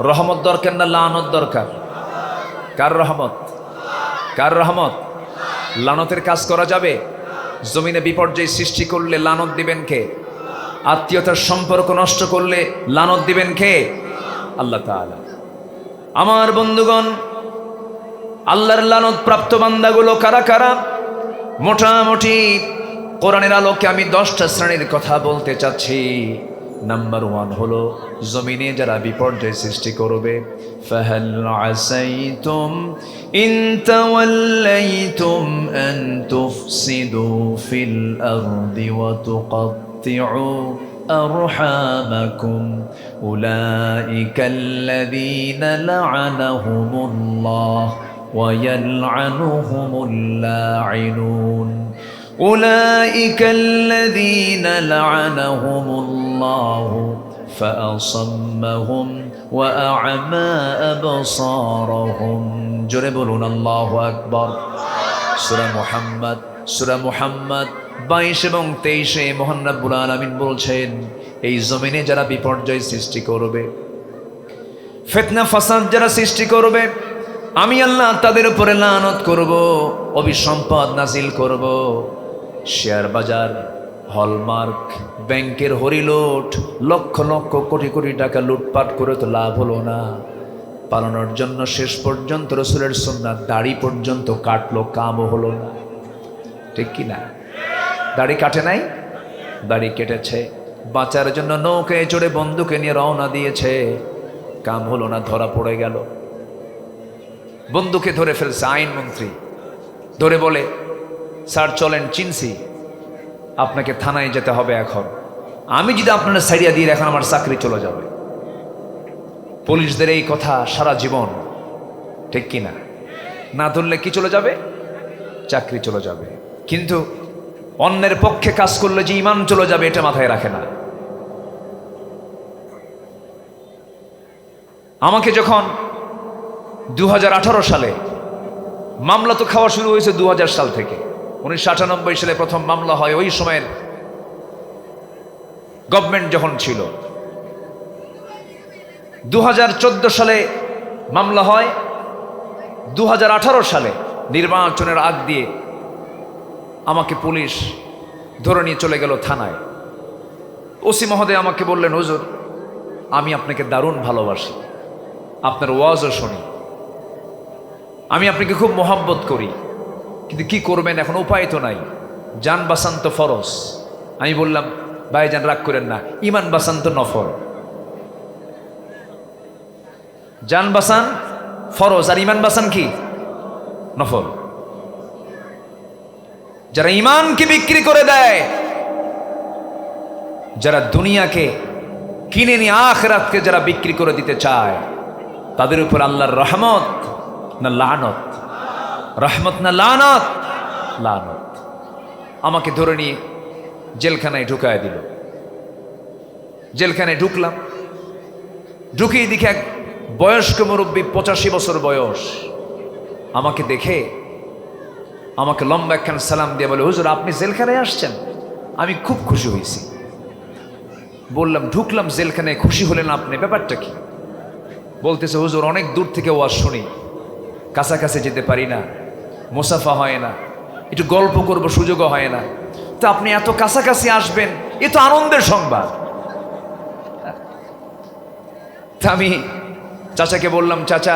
রহমত দরকার না লানত দরকার? কার রহমত? কার রহমত? লানতের কাজ করা যাবে? জমিনে বিপর্যয় সৃষ্টি করলে লানত দিবেন কে? আত্মীয়তার সম্পর্ক নষ্ট করলে লানত দিবেন কে? আল্লাহ তাআলা। আমার বন্ধুগণ, আল্লাহর লানত প্রাপ্ত বান্দাগুলো কারা কারা? মোটামুটি কোরআনের আলোকে আমি 10টা শ্রেণীর কথা বলতে চাচ্ছি। নাম্বার 1 হলো জমিনে যারা বিপর্যয় সৃষ্টি করবে। ফাহাল আসাইতুম ইন তাওয়াল্লাইতুম আন তুফসিদু ফিল আরদি ওয়া তুকাত্তিউ আরহামাকুম উলাইকাল্লাযীনা লা'আনাহুমুল্লাহ ওয়া ইয়াল'আনুহুমুল লা'ইনুন। أولئك الذين لعنهم الله فأصمهم وأعمى أبصارهم জোরে বলুন আল্লাহু আকবার। সূরা মুহাম্মদ 22 এবং 23 মহান রব্বুল আলামিন বলছেন, এই জমিনে যারা বিপর্যয় সৃষ্টি করবে, ফিতনা ফাসাদ যারা সৃষ্টি করবে, আমি আল্লাহ তাদের উপরে লানত করব, অভিসম্পদ নাজিল করব। শেয়ার বাজার, হলমার্ক, ব্যাংকের হরিলুট, লক্ষ লক্ষ কোটি কোটি টাকা লুটপাট করে তো লাভ হলো না। পালানোর জন্য শেষ পর্যন্ত রাসূলের সুন্নাত দাড়ি পর্যন্ত কাটলো, কামও হলো না। ঠিক কি না? দাড়ি কাটে নাই, দাড়ি কেটেছে। বাঁচার জন্য নৌকায় চড়ে বন্দুকে নিয়ে রওনা দিয়েছে, কাম হলো না, ধরা পড়ে গেল। বন্দুকে ধরে ফেলছে আইনমন্ত্রী, ধরে বলে, স্যার চলেন, চিনছি, আপনাকে থানায় যেতে হবে এখন। আমি যদি আপনারা ছাড়িয়া দিয়ে এখন আমার চাকরি চলে যাবে। পুলিশদের এই কথা সারা জীবন, ঠিক কিনা? না ধরলে কি চলে যাবে? চাকরি চলে যাবে। কিন্তু অন্যের পক্ষে কাজ করলে যে ঈমান চলে যাবে এটা মাথায় রাখে না। আমাকে যখন 2018 সালে, মামলা তো খাওয়া শুরু হয়েছে 2000 সাল থেকে, 1998 সালে প্রথম মামলা হয়। ওই সময়ের গভর্নমেন্ট যখন ছিল, 2014 সালে মামলা হয়, 2018 সালে নির্বাচনের আগ দিয়ে আমাকে পুলিশ ধরে নিয়ে চলে গেল থানায়। ওসি মহোদয় আমাকে বললেন, হুজুর আমি আপনাকে দারুণ ভালোবাসি, আপনার ওয়াজও শুনি, আমি আপনাকে খুব মোহাব্বত করি, কিন্তু কি করবেন এখন, উপায় তো নাই, জান বাঁচান তো ফরজ। আমি বললাম, ভাইজান রাগ করেন না, ইমান বাঁচান তো নফল। জান বাঁচান ফরজ আর ইমান বাঁচান কি? নফল। যারা ইমানকে বিক্রি করে দেয়, যারা দুনিয়াকে কিনে নিয়ে আখিরাতকে যারা বিক্রি করে দিতে চায়, তাদের উপর আল্লাহর রহমত না লানত? রহমত না লানত? লানত। আমাকে ধরে নিয়ে জেলখানায় ঢুকায় দিল। জেলখানায় ঢুকলাম, ঢুকিয়ে দেখে এক বয়স্ক মুরব্বী, 85 বছর বয়স, আমাকে দেখে আমাকে লম্বা একখান সালাম দিয়ে বলে, হুজুর আপনি জেলখানায় আসছেন? আমি খুব খুশি হয়েছি। বললাম, ঢুকলাম জেলখানায়, খুশি হলেন আপনি, ব্যাপারটা কি? বলতেছে, হুজুর অনেক দূর থেকে ওয়াজ শুনি, কাছাকাছি যেতে পারি না, মুসাফা হয় না, একটু গল্প করব সুযোগও হয় না, তো আপনি এত কাছাকাছি আসবেন, এ তো আনন্দের সংবাদ। তা আমি চাচাকে বললাম, চাচা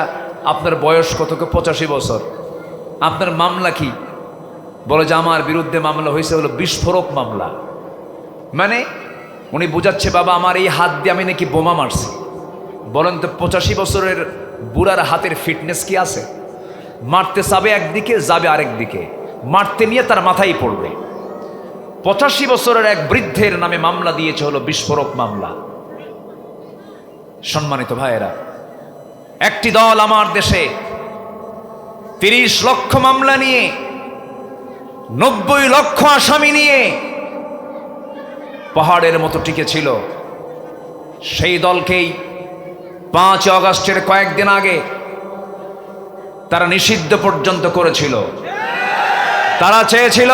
আপনার বয়স কত? 85 বছর। আপনার মামলা কি? বলে যে আমার বিরুদ্ধে মামলা হয়েছে হলো বিস্ফোরক মামলা। মানে উনি বোঝাচ্ছে, বাবা আমার এই হাত দিয়ে আমি নাকি বোমা মারছি। বলেন তো 85 বছরের বুড়ার হাতের ফিটনেস কি আছে? মারতে যাবে একদিকে, যাবে আরেক দিকে, মারতে নিয়ে তার মাথায় পড়বে। 85 বছরের এক বৃদ্ধের নামে মামলা দিয়েছে হলো বিস্ফোরক মামলা। সম্মানিত ভাইয়েরা, একটি দল আমার দেশে 30 লক্ষ মামলা নিয়ে, 90 লক্ষ আসামি নিয়ে পাহাড়ের মতো টিকে ছিল। সেই দলকেই 5 আগস্টের কয়েকদিন আগে তারা নিষিদ্ধ পর্যন্ত করেছিল। তারা চেয়েছিল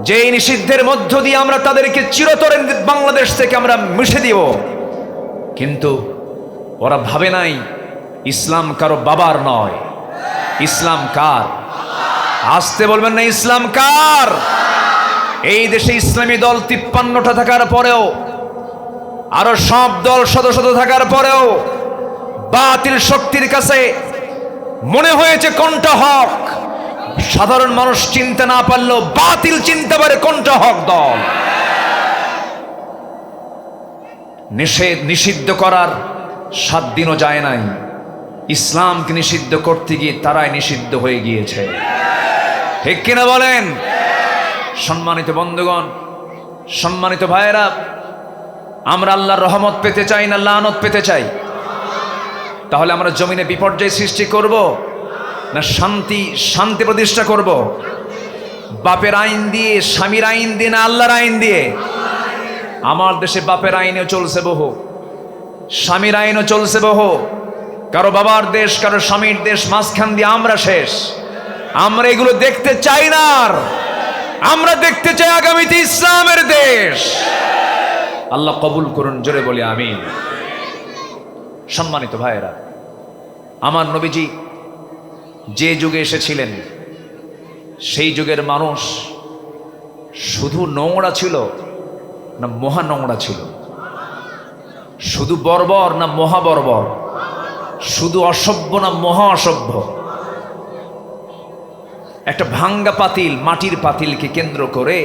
যে এই নিষিদ্ধের মধ্য দিয়ে আমরা তাদেরকে চিরতরে বাংলাদেশ থেকে আমরা মুছে দিব, কিন্তু ওরা ভাবে নাই ইসলাম কারো বাবার নয়, ইসলাম কার? আসতে বলবেন না, ইসলাম কার? এই দেশে ইসলামী দল 53টা থাকার পরেও, আরো সব দল শত শত থাকার পরেও বাতিল শক্তির কাছে মনে হয়েছে কোনটা হক। সাধারণ মানুষ চিনতে না পারলেও বাতিল চিনতে পারে কোনটা হক দল। নিষিদ্ধ করার 7 দিনও যায় নাই, ইসলামকে নিষিদ্ধ করতে গিয়ে তারাই নিষিদ্ধ হয়ে গিয়েছে। ঠিক কিনা বলেন? সম্মানিত বন্ধুগণ, সম্মানিত ভাইয়েরা, আমরা আল্লাহর রহমত পেতে চাই না লানত পেতে চাই? তাহলে আমরা জমিনে বিপর্যয় সৃষ্টি করব না শান্তি প্রতিষ্ঠা করব? বাপের আইন দিয়ে, স্বামীর আইন দিয়ে, না আল্লাহর আইন দিয়ে? আমার দেশে বাপের আইনও চলছে বহু, স্বামীর আইনও চলছে বহু। কারো বাবার দেশ, কারো স্বামীর দেশ, মাঝখান দিয়ে আমরা শেষ। আমরা এগুলো দেখতে চাই না। আমরা দেখতে চাই আগামীতে ইসলামের দেশ। আল্লাহ কবুল করুন, জোরে বলি আমিন। সম্মানিত ভাইয়েরা, আমার নবীজি যে যুগে এসেছিলেন সেই যুগের মানুষ শুধু নোংরা ছিল না মহা নোংরা ছিল? শুধু বর্বর না মহা বর্বর? শুধু অসভ্য না মহা অসভ্য? একটা ভাঙ্গা পাতিল, মাটির পাতিলকে কেন্দ্র করে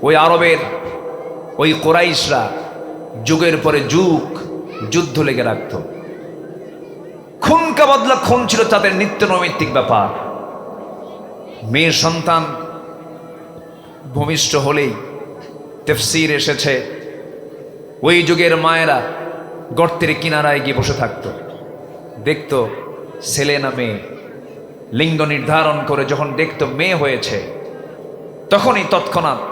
ওই আরবের ওই কোরাইশরা যুগের পরে যুগ যুদ্ধ লেগে রাখত। খুনকা বদলা খুন ছিল তাদের নিত্য নৈমিত্তিক ব্যাপার। মেয়ের সন্তান ভূমিষ্ঠ হলেই তাফসীর এসেছে ওই যুগের মায়েরা গর্তের কিনারায় গিয়ে বসে থাকত, দেখত ছেলে না মেয়ে। লিঙ্গ নির্ধারণ করে যখন দেখত মেয়ে হয়েছে, তখনই তৎক্ষণাৎ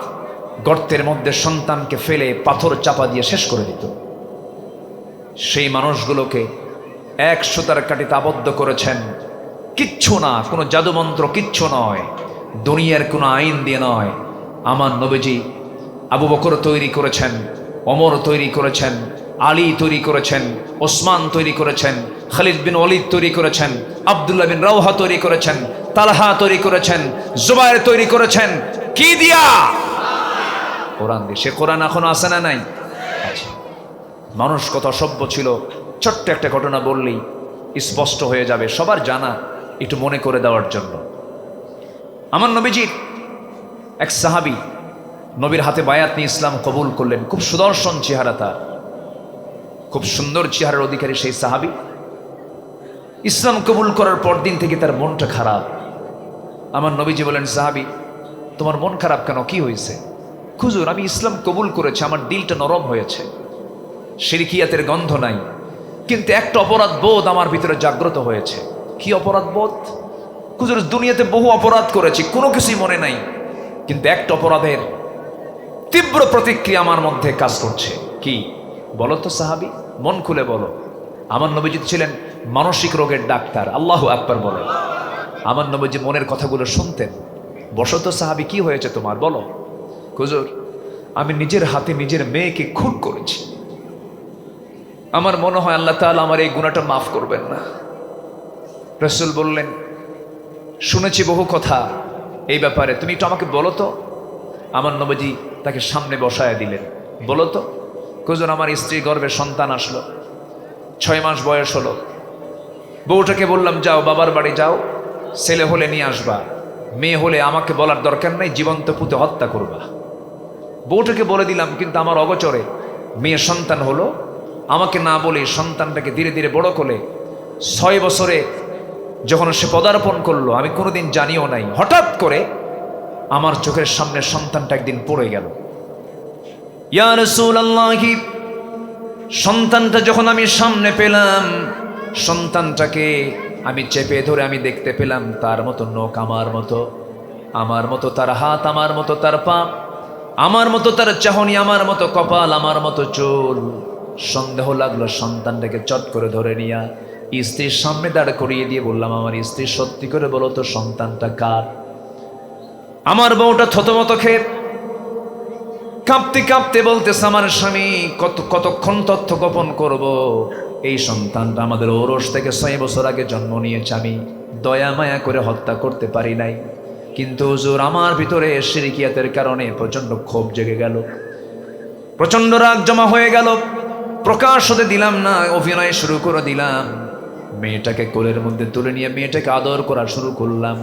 গর্তের মধ্যে সন্তানকে ফেলে পাথর চাপা দিয়ে শেষ করে দিত। সেই মানুষগুলোকে 1 সুতার কাঠিতে আবদ্ধ করেছেন। কিচ্ছু না, কোনো জাদুমন্ত্র কিচ্ছু নয়, দুনিয়ার কোনো আইন দিয়ে নয়। আমার নবীজি আবু বকর তৈরি করেছেন, ওমর তৈরি করেছেন, আলী তৈরি করেছেন, ওসমান তৈরি করেছেন, খালিদ বিন ওয়ালিদ তৈরি করেছেন, আব্দুল্লাহ বিন রাওহা তৈরি করেছেন, তালহা তৈরি করেছেন, জুবায়ের তৈরি করেছেন। কি দিয়া? কোরআন দিয়ে। সে কোরআন এখনো আছে না নাই? আচ্ছা, মানুষ কত অসভ্য ছিল, ছোট্ট একটা ঘটনা বললেই স্পষ্ট হয়ে যাবে, সবার জানা, একটু মনে করে দেওয়ার জন্য। আমার নবীজির এক সাহাবী নবীর হাতে বায়াত নিয়ে ইসলাম কবুল করলেন। খুব সুদর্শন চেহারা তার, খুব সুন্দর চেহারার অধিকারী সেই সাহাবী। ইসলাম কবুল করার পর দিন থেকে তার মনটা খারাপ। আমার নবীজি বলেন, সাহাবী তোমার মন খারাপ কেন, কি হয়েছে? হুজুর আমি ইসলাম কবুল করেছি, আমার দিলটা নরম হয়েছে, শিরকিয়াতের গন্ধ নাই, কিন্তু একটা অপরাধ বোধ আমার ভিতরে জাগ্রত হয়েছে। কি অপরাধ বোধ? হুজুর দুনিয়াতে বহু অপরাধ করেছি, কোনো কিছুই মনে নাই, কিন্তু একটা অপরাধের তীব্র প্রতিক্রিয়া আমার মধ্যে কাজ করছে। কি বলো তো সাহাবী, মন খুলে বলো। আমার নবীজি ছিলেন মানসিক রোগের ডাক্তার। আল্লাহু আকবার বলে। আমার নবীজি মনের কথাগুলো শুনতেন। বসো তো সাহাবী, কি হয়েছে তোমার, বলো। হুজুর আমি নিজের হাতে নিজের মেয়েকে খুন করেছি, আমার মনে হয় আল্লাহ তাআলা আমার এই গুনাহটা মাফ করবেন না। রাসূল বললেন, শুনেছি বহু কথা এই ব্যাপারে, তুমি একটু আমাকে বলো তো। আমার নবীজি তাকে সামনে বসায় দিলেন। বলো তো। হুজুর আমার স্ত্রীর গর্ভে সন্তান আসলো, 6 মাস বয়স হলো। বউটাকে বললাম, যাও বাবার বাড়ি যাও, ছেলে হলে নিয়ে আসবা, মেয়ে হলে আমাকে বলার দরকার নাই, জীবন্ত পুঁতে হত্যা করবা। বউটাকে বলে দিলাম, কিন্তু আমার অগোচরে মেয়ে সন্তান হলো। আমাকে না বলে সন্তানটাকে ধীরে ধীরে বড় করে 6 বছরে যখন সে পদার্পণ করলো, আমি কোনোদিন জানিও নাই, হঠাৎ করে আমার চোখের সামনে সন্তানটা একদিন পড়ে গেল। ইয়া রাসূলুল্লাহ, সন্তানটা যখন আমি সামনে পেলাম, সন্তানটাকে আমি চেপে ধরে আমি দেখতে পেলাম তার মতো নখ আমার মতো, আমার মতো তার হাত, আমার মতো তার পা, আমার মতো তার চাহনি, আমার মতো কপাল, আমার মতো চুল। সন্দেহ লাগলো, সন্তানটাকে চট করে ধরে নিয়া স্ত্রীর সামনে দাঁড় করিয়ে দিয়ে বললাম, আমার স্ত্রী সত্যি করে বলো তো সন্তানটা কার? আমার বউটা থতমত খেয়ে কাঁপতে কাঁপতে বলতেছে, আমার স্বামী কতক্ষণ তথ্য গোপন করব, এই সন্তানটা আমাদের ওরস থেকে 6 বছর আগে জন্ম নিয়েছে, আমি দয়া মায়া করে হত্যা করতে পারি নাই। কিন্তু হুজুর আমার ভিতরে শিরকিয়াতের কারণে প্রচন্ড ক্ষোভ জেগে গেল, প্রচন্ড রাগ জমা হয়ে গেল। প্রকাশ হতে দিলাম না, অভিনয় শুরু করে দিলাম। মেয়েটাকে কোলের মধ্যে তুলে নিয়ে মেয়েটাকে আদর করা শুরু করলাম।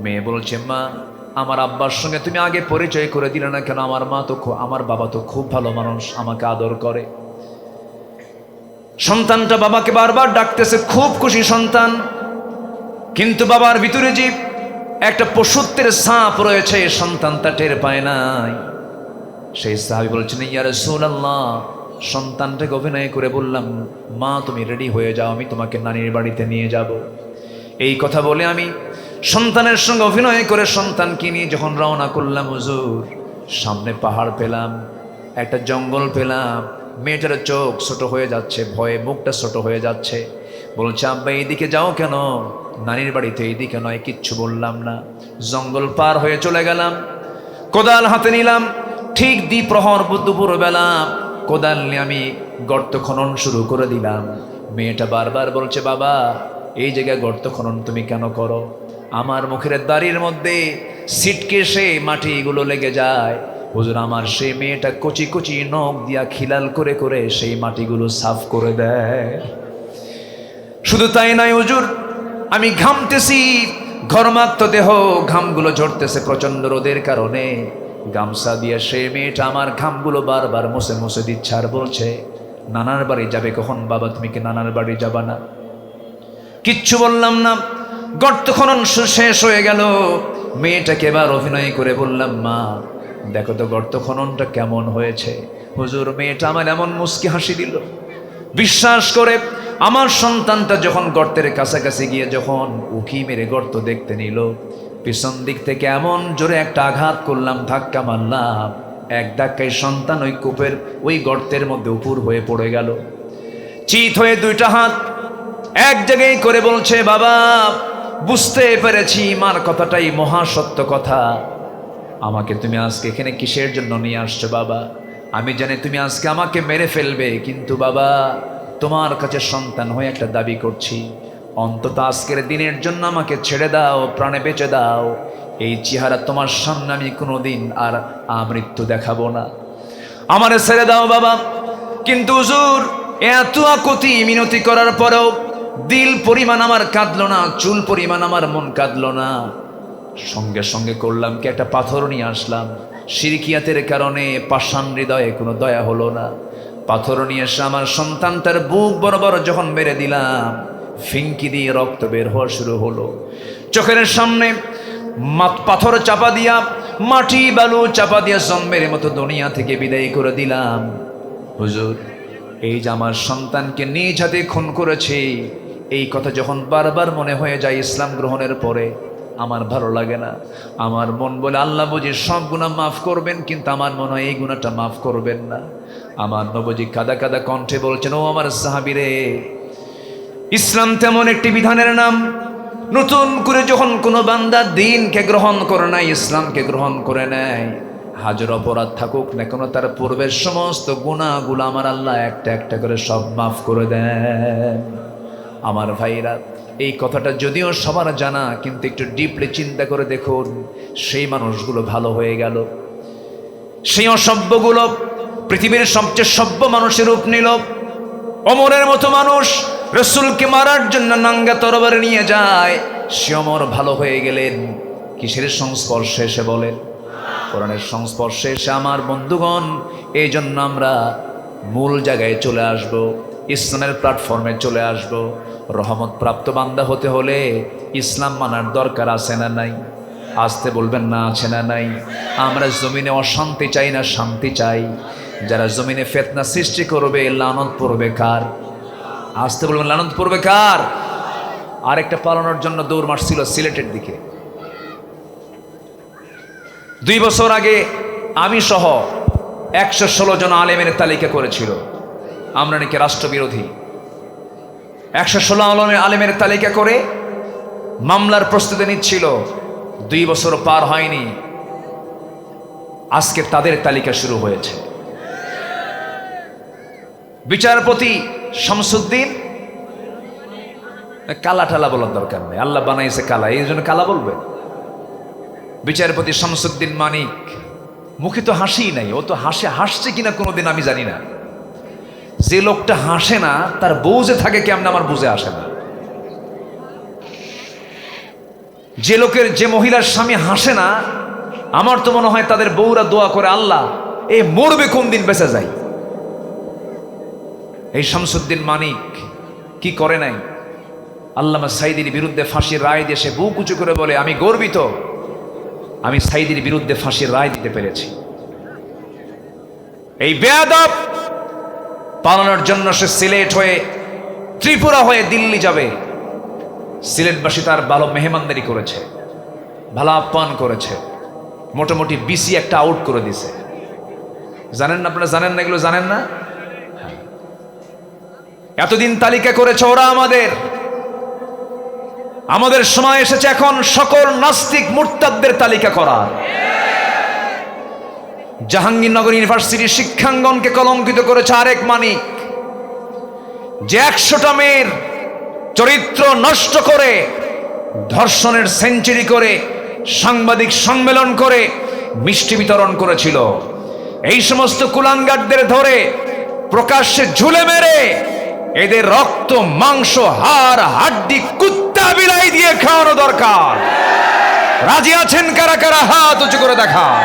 মেয়ে বলছে, মা আমার আব্বার সঙ্গে তুমি আগে পরিচয় করে দিলে না কেন? আমার বাবা তো খুব ভালো মানুষ, আমাকে আদর করে। সন্তানটা বাবাকে বারবার ডাকতেছে, খুব খুশি সন্তান, কিন্তু বাবার ভিতরে যে একটা পশুত্বের ছাপ রয়েছে সন্তানটা টের পায় নাই। সেই সাহাবী বলছেন, ইয়া রাসূলুল্লাহ, সন্তানটাকে অভিনয় করে বললাম, মা তুমি রেডি হয়ে যাও, আমি তোমাকে নানির বাড়িতে নিয়ে যাব। এই কথা বলে আমি সন্তানের সঙ্গে অভিনয় করে সন্তানকে নিয়ে যখন রওনা করলাম, হুজুর সামনে পাহাড় পেলাম, একটা জঙ্গল পেলাম। মেয়েটার চোখ ছোট হয়ে যাচ্ছে, ভয়ে মুখটা ছোট হয়ে যাচ্ছে। বলছে, আব্বা এইদিকে যাও কেন? নানির বাড়িতে এইদিকে নয়। কিচ্ছু বললাম না। জঙ্গল পার হয়ে চলে গেলাম, কোদাল হাতে নিলাম। ঠিক দ্বিপ্রহর দুপুর বেলা কোদাল নিয়ে আমি গর্ত খনন শুরু করে দিলাম। মেয়েটা বারবার বলছে, বাবা এই জায়গায় গর্ত খনন তুমি কেন করো? আমার মুখের দাড়ির মধ্যে ছিটকে সে মাটিগুলো লেগে যায়। হুজুর আমার সেই মেয়েটা কচি কচি নখ দিয়া খিলাল করে করে সেই মাটিগুলো সাফ করে দেয়। শুধু তাই নয় হুজুর, আমি ঘামতেছি, ঘর্মাক্ত দেহ, ঘামগুলো ঝরতেছে প্রচন্ড রোদের কারণে। গামছা দিয়ে সেই মেয়েটা আমার ঘামগুলো বারবার মুছে মুছে দিচ্ছে আর বলছে, নানার বাড়ি যাবে কখন? বাবা তুমি কি নানার বাড়ি যাবা না? কিচ্ছু বললাম না। গর্ত খনন শেষ হয়ে গেল। মেয়েটাকে এবার অভিনয় করে বললাম, মা দেখো তো গর্ত খননটা কেমন হয়েছে। হুজুর মেয়েটা আমার এমন মুচকি হাসি দিল। বিশ্বাস করে আমার সন্তানটা যখন গর্তের কাছাকাছি গিয়ে যখন উকি মেরে গর্ত দেখতে নিল, পিছন দিক থেকে এমন জোরে একটা আঘাত করলাম, ধাক্কা মারলাম, এক ধাক্কায় সন্তান ওই কূপের ওই গর্তের মধ্যে উপর হয়ে পড়ে গেল। চিত হয়ে দুইটা হাত এক জায়গায় করে বলছে, বাবা বুঝতে পেরেছি, মার কথাটাই মহাসত্য কথা। আমাকে তুমি আজকে এখানে কিসের জন্য নিয়ে আসছো বাবা? আমি জানি তুমি আজকে আমাকে মেরে ফেলবে, কিন্তু বাবা তোমার কাছে সন্তান হয়ে একটা দাবি করছি, অন্তত আজকের দিনের জন্য আমাকে ছেড়ে দাও, প্রাণে বেঁচে দাও। এই চেহারা তোমার সামনে আমি কোনোদিন আর আমৃত্যু দেখাবো না, আমারে ছেড়ে দাও বাবা। কিন্তু হুজুর এত আকুতি মিনতি করার পরেও দিল পরিমাণ আমার কাঁদলো না, চুল পরিমাণ আমার মন কাঁদলো না। সঙ্গে সঙ্গে করলাম কি, একটা পাথর নিয়ে আসলাম। শিরকিয়াতের কারণে পাষাণ হৃদয়ে কোনো দয়া হলো না। পাথর নিয়ে এসে আমার সন্তানটার বুক বরাবর যখন মেরে দিলাম, ফিঙ্কি দিয়ে রক্ত বের হওয়া শুরু হলো। চোখের সামনে পাথর চাপা দিয়া, মাটি বালু চাপা দিয়া জন্মের মতো দুনিয়া থেকে বিদায় করে দিলাম। হুজুর এই যে আমার সন্তানকে নিজ হাতে খুন করেছে, এই কথা যখন বারবার মনে হয়ে যায় ইসলাম গ্রহণের পরে, আমার ভালো লাগে না। আমার মন বলে, আল্লাহ বুঝি সব গুনাহ মাফ করবেন, কিন্তু আমার মনে হয় এই গুনাহটা মাফ করবেন না। আমার নবজি কাদা কাদা কণ্ঠে বলছেন, ও আমার সাহাবীরে, ইসলাম তেমন একটি বিধানের নাম, নতুন করে যখন কোনো বান্দা দ্বীনকে গ্রহণ করে নেয়, ইসলামকে গ্রহণ করে নেয়, হাজার অপরাধ থাকুক না কেন, তার পূর্বের সমস্ত গুনাহগুলো আমার আল্লাহ একটা একটা করে সব মাফ করে দেন। আমার ভাইরা, এই কথাটা যদিও সবার জানা, কিন্তু একটু ডিপলি চিন্তা করে দেখুন, সেই মানুষগুলো ভালো হয়ে গেল, সেই অসভ্যগুলো পৃথিবীর সবচেয়ে সভ্য মানুষের রূপ নিল। ওমরের মতো মানুষ রাসূলকে মারার জন্য নাঙ্গা তরবারি নিয়ে যায়, সে ওমর ভালো হয়ে গেলেন। কিসের সংস্পর্শে এসে বলেন? কোরআনের সংস্পর্শে এসে। আমার বন্ধুগণ, এই জন্য আমরা মূল জায়গায় চলে আসব, ইসলামের প্ল্যাটফর্মে চলে আসব। রহমত প্রাপ্ত বান্দা হতে হলে ইসলাম মানার দরকার আছে না নাই? আসতে বলবেন না, আছে না নাই? আমরা জমিনে অশান্তি চাই না, শান্তি চাই। যারা জমিনে ফিতনা সৃষ্টি করবে, লানত পড়বে কার? আসতে বলবেন, লানত পড়বে কার? আরেকটা পালানোর জন্য দৌড় মারছিল সিলেটের দিকে। 2 বছর আগে আমি সহ 116 জন আলেমের তালিকা করেছিল, আমরা নাকি রাষ্ট্রবিরোধী। 116 আলেমের তালিকা করে মামলার প্রস্তুতি নিচ্ছিল। 2 বছর পার হয়নি, আজকে তাদের তালিকা শুরু হয়েছে। বিচারপতি শামসুদ্দিন, কালা টালা বলার দরকার নেই, আল্লাহ বানাইছে কালা, এই জন্য কালা বলবে। বিচারপতি শামসুদ্দিন মানিক মুখে তো হাসিই নাই, ও তো হাসছে কিনা কোনোদিন আমি জানি না। যে লোকটা হাসে না তার বউ যে থাকে কেমন আমার বুঝে আসে না। যে মহিলার স্বামী হাসে না, আমার তো মনে হয় তাদের বউরা দোয়া করে, আল্লাহ এ মরবে কোন দিন বেঁচে যায়। এই শামসুদ্দিন মানিক কি করে নাই, আল্লামা সাইদির বিরুদ্ধে ফাঁসির রায় দিয়ে সে বুক উঁচু করে বলে, আমি গর্বিত, আমি সাইদির বিরুদ্ধে ফাঁসির রায় দিতে পেরেছি। এই বেয়াদব পালানোর জন্য সে সিলেট হয়ে ত্রিপুরা হয়ে দিল্লি যাবে। সিলেটবাসী তার ভালো মেহমানদারি করেছে, ভালো আপ্যায়ন করেছে, মোটামুটি বিসি একটা আউট করে দিছে। জানেন না আপনারা? জানেন না এগুলো? জানেন না? এতদিন তালিকা করেছে ওরা আমাদের সময় এসেছে এখন সকল নাস্তিক মুরতাদদের তালিকা করার। জাহাঙ্গীরনগর ইউনিভার্সিটির শিক্ষাঙ্গনকে কলঙ্কিত করেছে আরেক মানিক, যে 100টা মেয়ের চরিত্র নষ্ট করে, ধর্ষণের সেঞ্চুরি করে, সাংবাদিক সম্মেলন করে মিষ্টি বিতরণ করেছিল। এই সমস্ত কুলাঙ্গারদের ধরে প্রকাশ্যে ঝুলে মেরে এদের রক্ত মাংস হাড় হাড্ডি কুত্তা বিলাই দিয়ে খাওয়ানো দরকার। রাজি আছেন কারা কারা? হাত উঁচু করে দেখান।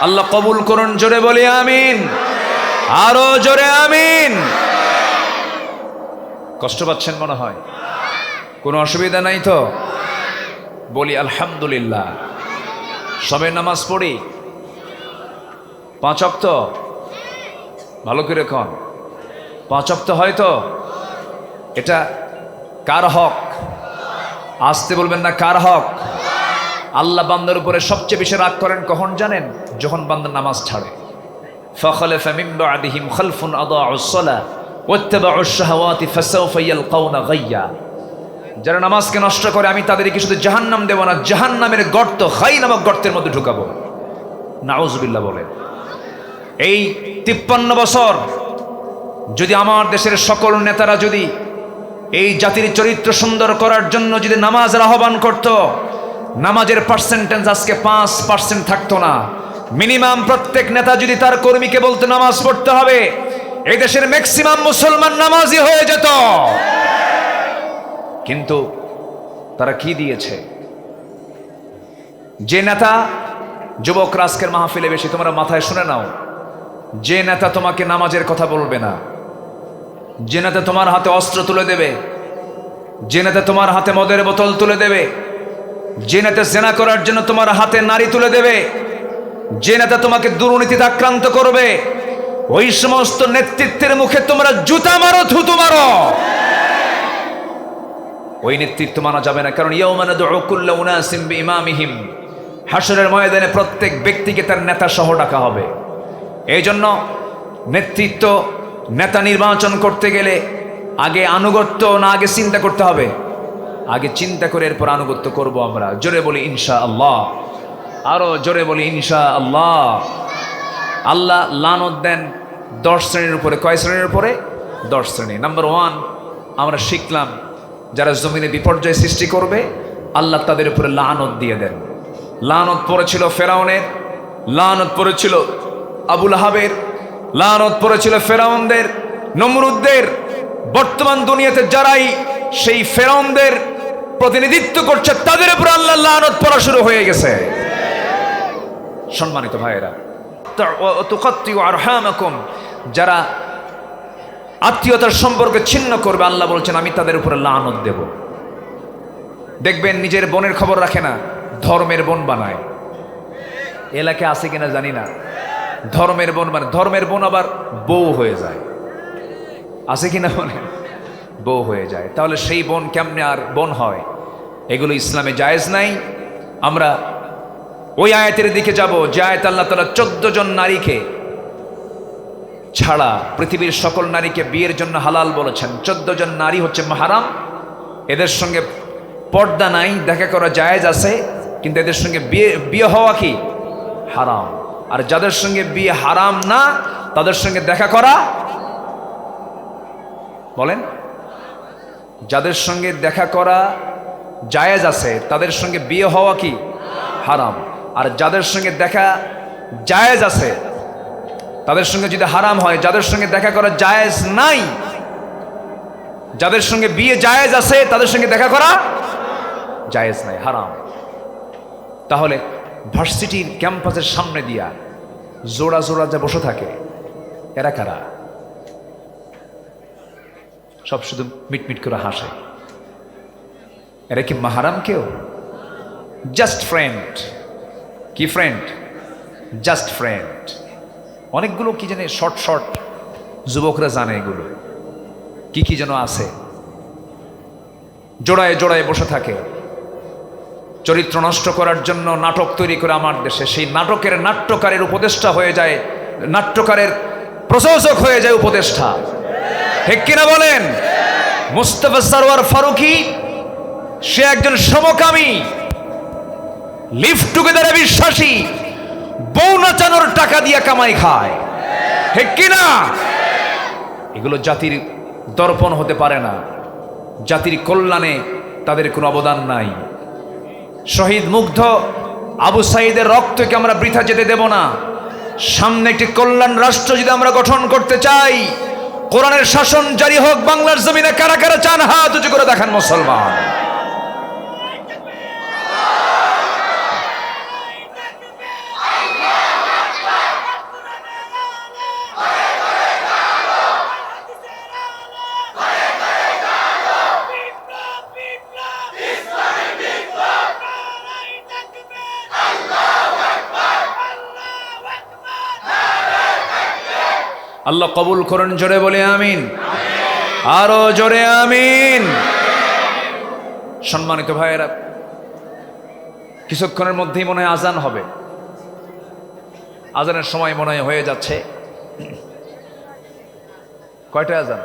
আল্লাহ কবুল করুন, জোরে বলি আমিন, আরো জোরে আমিন। কষ্ট পাচ্ছেন মনে হয়? কোনো অসুবিধা নাই তো? বলি আলহামদুলিল্লাহ। সবে নামাজ পড়ি 5 ওয়াক্ত, ভালো করে কন, 5 ওয়াক্ত হয়তো? এটা কার হক? আসতে বলবেন না, কার হক? আল্লাহ বান্দার উপরে সবচেয়ে বেশি রাগ করেন কখন জানেন? যখন বান্দা নামাজ ছাড়ে। ফাখালাফা মিন বা'দিহিম খালফুন আদাউস সালাহ ওয়াত্তাবাউশ শাহাওয়াতি ফাসাউফা ইয়ালকাউনা গায়্যা। যারা নামাজকে নষ্ট করে আমি তাদেরকে শুধু জাহান্নাম দেব না, জাহান্নামের গর্ত, খাই নামক গর্তের মধ্যে ঢুকাবো। নাউজুবিল্লাহ বলে। এই 53 বছর যদি আমার দেশের সকল নেতারা যদি এই জাতির চরিত্র সুন্দর করার জন্য যদি নামাজের আহ্বান করত, নামাজের পার্সেন্টেজ আজকে 5% থাকতো না। মিনিমাম প্রত্যেক নেতা যদি তার কর্মীকে বলতে নামাজ পড়তে হবে, এই দেশের ম্যাক্সিমাম মুসলমান নামাজি হয়ে যেত। কিন্তু তারা কি দিয়েছে? যে নেতা, যুবক আজকের মাহফিলে বেশি তোমরা মাথায় শুনে নাও, যে নেতা তোমাকে নামাজের কথা বলবে না, যে নেতা তোমার হাতে অস্ত্র তুলে দেবে, যে নেতা তোমার হাতে মদের বোতল তুলে দেবে, যে নেতা জেনা করার জন্য তোমার হাতে নারী তুলে দেবে, যে নেতা তোমাকে দুর্নীতিতে আক্রান্ত করবে, ওই সমস্ত নেতৃত্বের মুখে তোমরা জুতা মারো, থুতু মারো। ওই নেতৃত্ব মানা যাবে না, কারণ ইয়াউমা নাদউ কুল্লা উনাসিম বিইমামিহিম, হাশরের ময়দানে প্রত্যেক ব্যক্তিকে তার নেতা সহ ডাকা হবে। এই জন্য নেতৃত্ব, নেতা নির্বাচন করতে গেলে আগে আনুগত্য না আগে চিন্তা করতে হবে? আগে চিন্তা করে এরপর আনুগত্য করব আমরা। জোরে বলি ইনশাআল্লাহ, আরো জোরে বলি ইনশাআল্লাহ। আল্লাহ লানত দেন 10 শ্রেণীর উপরে। কয় শ্রেণীর উপরে? 10 শ্রেণী। নাম্বার 1 আমরা শিখলাম, যারা জমিনে বিপর্যয় সৃষ্টি করবে আল্লাহ তাদের উপরে লানত দিয়ে দেন। লানত পড়েছিল ফেরাউনের, লানত পড়েছিল আবু লাহাবের, লানত পড়েছিল ফেরাউনদের, নমরুদদের। বর্তমান দুনিয়াতে যারাই সেই ফেরাউনদের প্রতিনিধিত্ব করছে তাদের উপর আল্লাহ লানত পড়া শুরু হয়ে গেছে। সম্মানিত ভাইয়েরা, তুকাত্তিউ আরহামাকুম, যারা আত্মীয়তার সম্পর্ক ছিন্ন করবে আল্লাহ বলছেন আমি তাদের উপরে লানত দেব। দেখবেন নিজের বোনের খবর রাখে না, ধর্মের বোন বানায়। এলাকায় আছে কিনা জানি না, ধর্মের বোন বানায়। ধর্মের বোন আবার বউ হয়ে যায়, আছে কিনা বলে? বউ হয়ে যায়। তাহলে সেই বোন কেমনে আর বোন হয়? এগুলো ইসলামে জায়েজ নাই। আমরা ওই আয়াতের দিকে যাব যে আয়াত আল্লাহ তাআলা 14 জন নারীকে ছাড়া পৃথিবীর সকল নারীকে বিয়ের জন্য হালাল বলেছেন। 14 জন নারী হচ্ছে মাহরাম, এদের সঙ্গে পর্দা নাই, দেখা করা জায়েজ আছে, কিন্তু এদের সঙ্গে বিয়ে হওয়া কি হারাম। আর যাদের সঙ্গে বিয়ে হারাম না, তাদের সঙ্গে দেখা করা, বলেন, যাদের সঙ্গে দেখা করা জায়েজ আছে তাদের সঙ্গে বিয়ে হওয়া কি হারাম। আর যাদের সঙ্গে দেখা জায়েজ আছে তাদের সঙ্গে যদি হারাম হয়, যাদের সঙ্গে দেখা করা জায়েজ নাই, যাদের সঙ্গে বিয়ে জায়েজ আছে তাদের সঙ্গে দেখা করা জায়েজ নাই, হারাম। তাহলে ভার্সিটির ক্যাম্পাসের সামনে দিয়া জোড়া জোড়া যা বসে থাকে, এরা কারা? সব শুধু মিটমিট করে হাসে। এরা কি মাহারাম কেউ? Just friend. কি ফ্রেন্ড? Just friend. অনেকগুলো কি জানে শর্ট শর্ট যুবকরা জানে এগুলো কি কি যেন আছে, জোড়ায় জোড়ায় বসে থাকে চরিত্র নষ্ট করার জন্য নাটক তৈরি করে আমার দেশে। সেই নাটকের নাট্যকারের উপদেষ্টা হয়ে যায়, নাট্যকারের প্রশাসক হয়ে যায় উপদেষ্টা। ঠিক কিনা বলেন? মুস্তাফা সরওয়ার ফারুকী সে একজন সমকামী, লিভ টুগেদারে বিশ্বাসী, বউ নাচানোর টাকা দিয়ে কামাই খায়। ঠিক কিনা? এগুলো জাতির দর্পণ হতে পারে না, জাতির কল্যাণে তাদের কোনো অবদান নাই। শহীদ মুগ্ধ আবু সাঈদের রক্তকে আমরা বৃথা যেতে দেব না। সামনে একটি কল্যাণ রাষ্ট্র যদি আমরা গঠন করতে চাই, কোরআনের শাসন জারি হোক বাংলার জমিনে, কারা কারা চান হাত উঁচু করে দেখান মুসলমান। আল্লাহ কবুল করুন, জোরে বলে আমিন, আরো জোরে আমিন। সম্মানিত ভাইয়েরা, কিছুক্ষণের মধ্যেই মনে হয় আজান হবে। আজানের সময় মনে হয় হয়ে যাচ্ছে। কয়টায় আজান?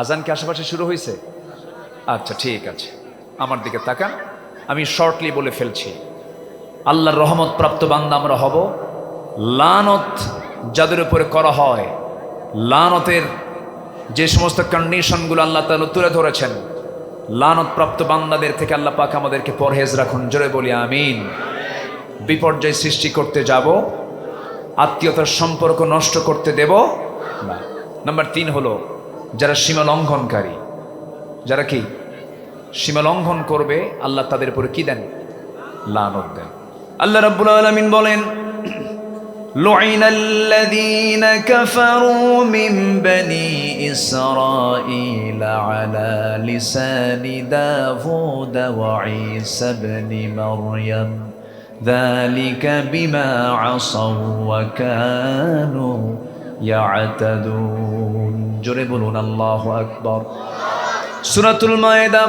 আজান কি আশেপাশে শুরু হয়েছে? আচ্ছা ঠিক আছে, আমার দিকে তাকান, আমি শর্টলি বলে ফেলছি। আল্লাহর রহমত প্রাপ্ত বান্দা আমরা হব। লানত যাদের উপরে করা হয়, লানতের যে সমস্ত কন্ডিশনগুলো আল্লাহ তাআলা তুলে ধরেছেন, লানত প্রাপ্ত বান্দাদের থেকে আল্লাহ পাক আমাদেরকে পরহেজ রাখুন, জোরে বলি আমিন। বিপর্যয় সৃষ্টি করতে যাব, আত্মীয়তার সম্পর্ক নষ্ট করতে দেব না। নাম্বার 3 হলো যারা সীমা লঙ্ঘনকারী, যারা কি সীমা লঙ্ঘন করবে, আল্লাহ তাদের উপরে কি দেন? লানত দেন। আল্লাহ রাব্বুল আলামিন বলেন, لعن الذين كفروا من بني إسرائيل على لسان داود وعيسى بن مريم ذلك بما عصوا وكانوا يعتدون জোরে বলুন আল্লাহু আকবার। সূরাতুল মায়েদা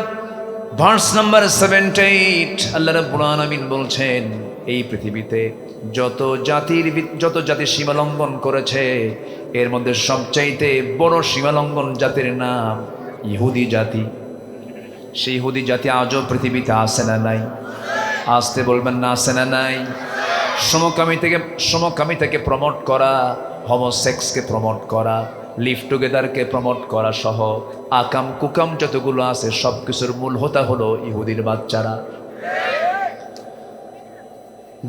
ভার্স নাম্বার 78 আল্লাহ রাব্বুল আলামিন বলছেন, এই পৃথিবীতে যত জাতি সীমালঙ্ঘন করেছে, এর মধ্যে সবচাইতে বড় সীমালঙ্ঘন জাতির নাম ইহুদি জাতি। সেই ইহুদি জাতি আজও পৃথিবীতে আছে না নাই? আসতে বলবেন না, আছে না নাই? সমকামিতাকে প্রমোট করা, হোমোসেক্সকে প্রমোট করা, লিভ টুগেদারকে প্রমোট করা সহ আকাম কুকাম যতগুলো আছে সব কিছুর মূল হোতা হলো ইহুদির বাচ্চারা।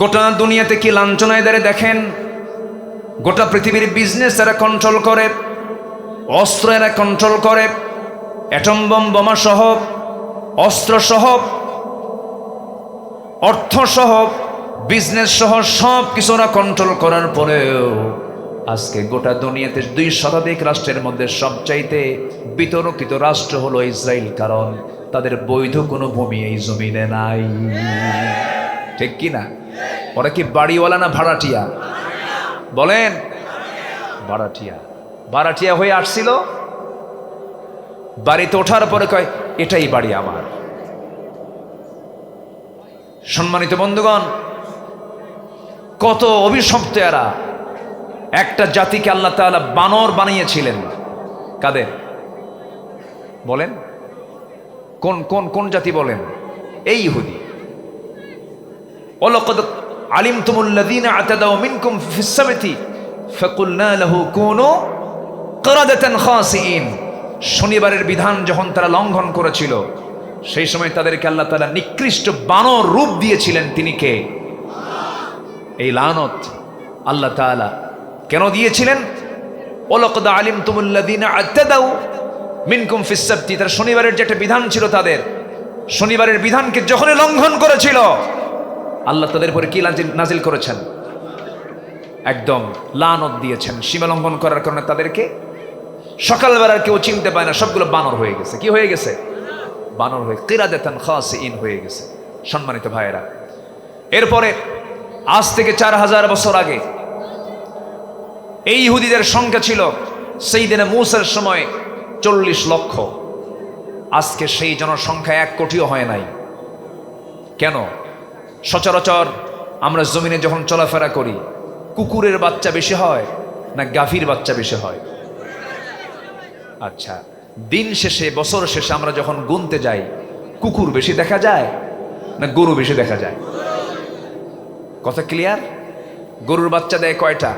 গোটা দুনিয়াতে কি লাঞ্ছনা এদের দেখেন। গোটা পৃথিবীর বিজনেস এরা কন্ট্রোল করে, অস্ত্র এরা কন্ট্রোল করে, অ্যাটম বোমা সহ, অস্ত্র সহ, অর্থ সহ, বিজনেস সহ সব কিছু ওরা কন্ট্রোল করার পরেও আজকে গোটা দুনিয়াতে 2 শতাধিক রাষ্ট্রের মধ্যে সবচাইতে বিতর্কিত রাষ্ট্র হলো ইসরায়েল, কারণ তাদের বৈধ কোনো ভূমি এই জমিনে নাই। ঠিক কি না? ওরা কি বাড়িওয়ালা না ভাড়াটিয়া? বলেন, ভাড়াটিয়া। ভাড়াটিয়া হয়ে আসছিল, বাড়িতে ওঠার পরে কয় এটাই বাড়ি আমার। সম্মানিত বন্ধুগণ, কত অভিশপ্ত এরা। একটা জাতিকে আল্লাহ তাআলা বানর বানিয়েছিলেন। কাদের বলেন? কোন জাতি বলেন? এই ইহুদি। ওয়ালাকাদ আলিমতুমুল্লাযীনা আতাদাউ মিনকুম ফিস সাবতি ফাকুলনা লাহু কুনু কিরাদাতান খাসিইন। শনিবারের বিধান যখন তারা লঙ্ঘন করেছিল, সেই সময় তাদেরকে আল্লাহ তাআলা নিকৃষ্ট বানর রূপ দিয়েছিলেন। তিনি কে? এই লানত আল্লাহ তাআলা কেন দিয়েছিলেন? ওয়ালাকাদ আলিমতুমুল্লাযীনা আতাদাউ মিনকুম ফিস সাবতি, তার শনিবারের যেটা বিধান ছিল, তাদের শনিবারের বিধানকে যখনই লঙ্ঘন করেছিল, আল্লাহ তাদের উপরে কি নাজিল করেছেন? একদম লানত দিয়েছেন। সীমা লঙ্ঘন করার কারণে তাদেরকে সকালবেলার কেউ চিনতে পায় না, সবগুলো বানর হয়ে গেছে। কি হয়ে গেছে? বানর হয়ে কিরাদাতান খাসিইন হয়ে গেছে। সম্মানিত ভাইয়েরা, এরপরে আজ থেকে 4000 বছর আগে এই ইহুদিদের সংখ্যা ছিল সাইয়েদনা মূসার সময় 40 লক্ষ। আজকে সেই জনসংখ্যা 1 কোটিও হয় নাই। কেন? সচরাচর আমরা জমিনে যখন চলাফেরা করি, কুকুরের বাচ্চা বেশি হয় না গাভীর বাচ্চা বেশি হয়? আচ্ছা, দিন শেষে বছর শেষে আমরা যখন গুনতে যাই, কুকুর বেশি দেখা যায় না গরু বেশি দেখা যায়? কথা ক্লিয়ার? গরুর বাচ্চা দেয় কয়টা?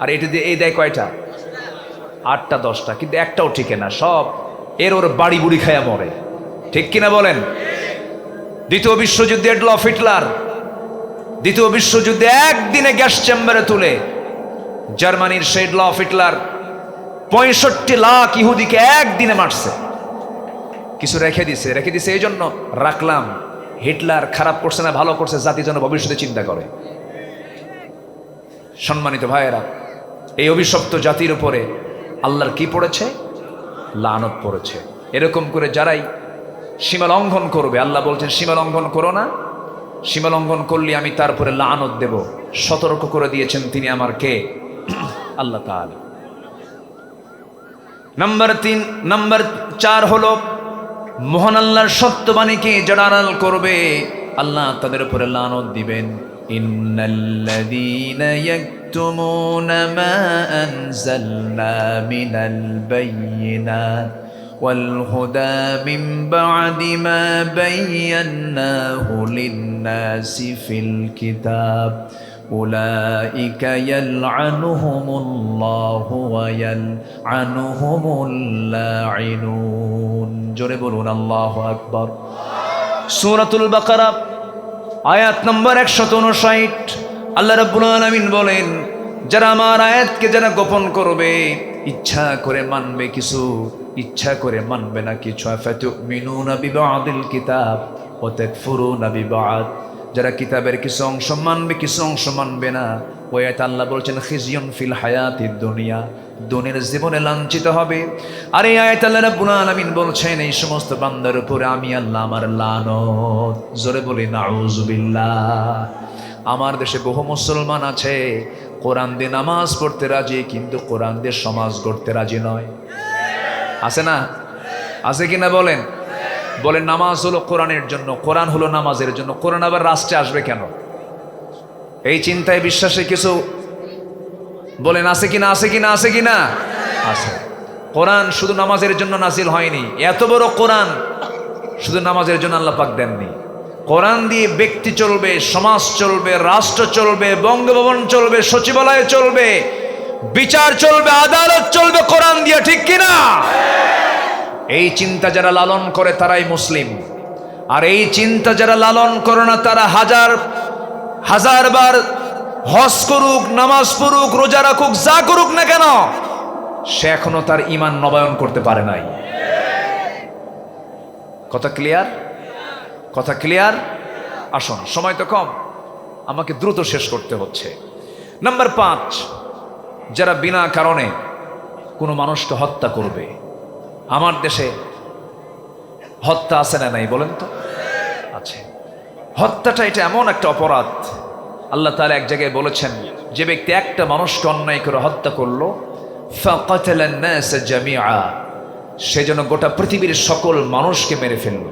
আর এটা দিয়ে এই দেয় কয়টা? 8টা 10টা, কিন্তু একটাও টিকে না, সব ওর বাড়ি বুড়ি খায়া মরে। ঠিক কিনা বলেন? দ্বিতীয় বিশ্বযুদ্ধে অ্যাডলফ হিটলার দ্বিতীয় বিশ্বযুদ্ধে একদিনে গ্যাস চেম্বারে তুলে জার্মানির সেই অ্যাডলফ হিটলার 65 লাখ ইহুদিকে একদিনে মারছে। কিছু রেখে দিছে এই জন্য রাখলাম, হিটলার খারাপ করছে না ভালো করছে, জাতি যেন ভবিষ্যতে চিন্তা করে। সম্মানিত ভাইয়েরা, এই অভিশপ্ত জাতির উপরে আল্লাহর কি পড়েছে? লানত পড়েছে। এরকম করে যারাই সীমা লঙ্ঘন করবে, আল্লাহ বলছেন সীমা লঙ্ঘন করো না, সীমা লঙ্ঘন করলে আমি তারপরে লানত দেব। সতর্ক করে দিয়েছেন তিনি আমার কে? আল্লাহ তাআলা। নাম্বার 4 হলো মহান আল্লাহর সত্যবাণীকে যারা আড়াল করবে, আল্লাহ তাদের উপরে লানত দিবেন। ইন্নাল্লাযীনা ইয়াকতুমুনা মা আনজালনা মিনাল বায়্যিনাত ওয়াল হুদা মিন বা'দি মা বায়্যানাহু লিন-নাসি ফিল কিতাব উলাইকা ইয়ালআনুহুমুল্লাহু ওয়া ইয়ালআনুহুমুল লাঈনুন। জোরে বলুন আল্লাহু আকবার। সূরাতুল বাকারা আয়াত নম্বর 159। আল্লাহ রাব্বুল আলামিন বলেন, যারা আমার আয়াতকে যারা গোপন করবে, ইচ্ছা করে মানবে কিছু, ইচ্ছা করে মানবে না কিছু। আফাতুমিনুনা বিবাদিল কিতাব ওয়া তাকফুরুনা বিবাদ, যারা কিতাবের কিছু অংশ মানবে কিছু অংশ মানবে না। ওই আয়াত আল্লাহ বলছেন খিজিয়ুন ফিল হায়াতিদ দুনিয়া, দুনিয়ার জীবনে লাঞ্ছিত হবে। আর এই আয়াত আল্লাহ রাব্বুল আলামিন বলছেন এই সমস্ত বান্দার উপরে আমি আল্লাহ আমার লানত। জোরে বলি নাউযুবিল্লাহ। আমার দেশে বহু মুসলমান আছে কোরআন দিয়ে নামাজ পড়তে রাজি, কিন্তু কোরআন দিয়ে সমাজ গড়তে রাজি নয়। আছে না? আছে কিনা বলেন? বলেন নামাজ হলো কোরআনের জন্য, কোরআন হলো নামাজের জন্য, কোরআন আবার রাষ্ট্রে আসবে কেন? এই চিন্তায় বিশ্বাসে কিছু বলেন আছে কিনা? আছে কিনা? আছে কিনা? আছে। কোরআন শুধু নামাজের জন্য নাজিল হয়নি। এত বড় কোরআন শুধু নামাজের জন্য আল্লাহ পাক দেননি। কোরআন দিয়ে ব্যক্তি চলবে, সমাজ চলবে, রাষ্ট্র চলবে, বঙ্গভবন চলবে, সচিবালয় চলবে, বিচার চলবে, আদালত চলবে কোরআন দিয়ে। ঠিক কিনা? এই চিন্তা যারা লালন করে তারাই মুসলিম। আর এই চিন্তা যারা লালন করে না, তারা হাজার বার হজ করুক, নামাজ পড়ুক, রোজা রাখুক, যা করুক না কেন, সে এখনো তার ঈমান নবায়ন করতে পারে নাই। কথা ক্লিয়ার? কথা ক্লিয়ার? আসুন, সময় তো কম, আমাকে দ্রুত শেষ করতে হচ্ছে। নাম্বার 5, যারা বিনা কারণে কোনো মানুষকে হত্যা করবে। আমার দেশে হত্যা আছে না নাই বলেন তো? আছে। হত্যাটা এটা এমন একটা অপরাধ, আল্লাহ তাআলা এক জায়গায় বলেছেন, যে ব্যক্তি একটা মানুষকে অন্যায় করে হত্যা করলো, ফাকাতালান নাস জামিআ, সে যেন গোটা পৃথিবীর সকল মানুষকে মেরে ফেললো।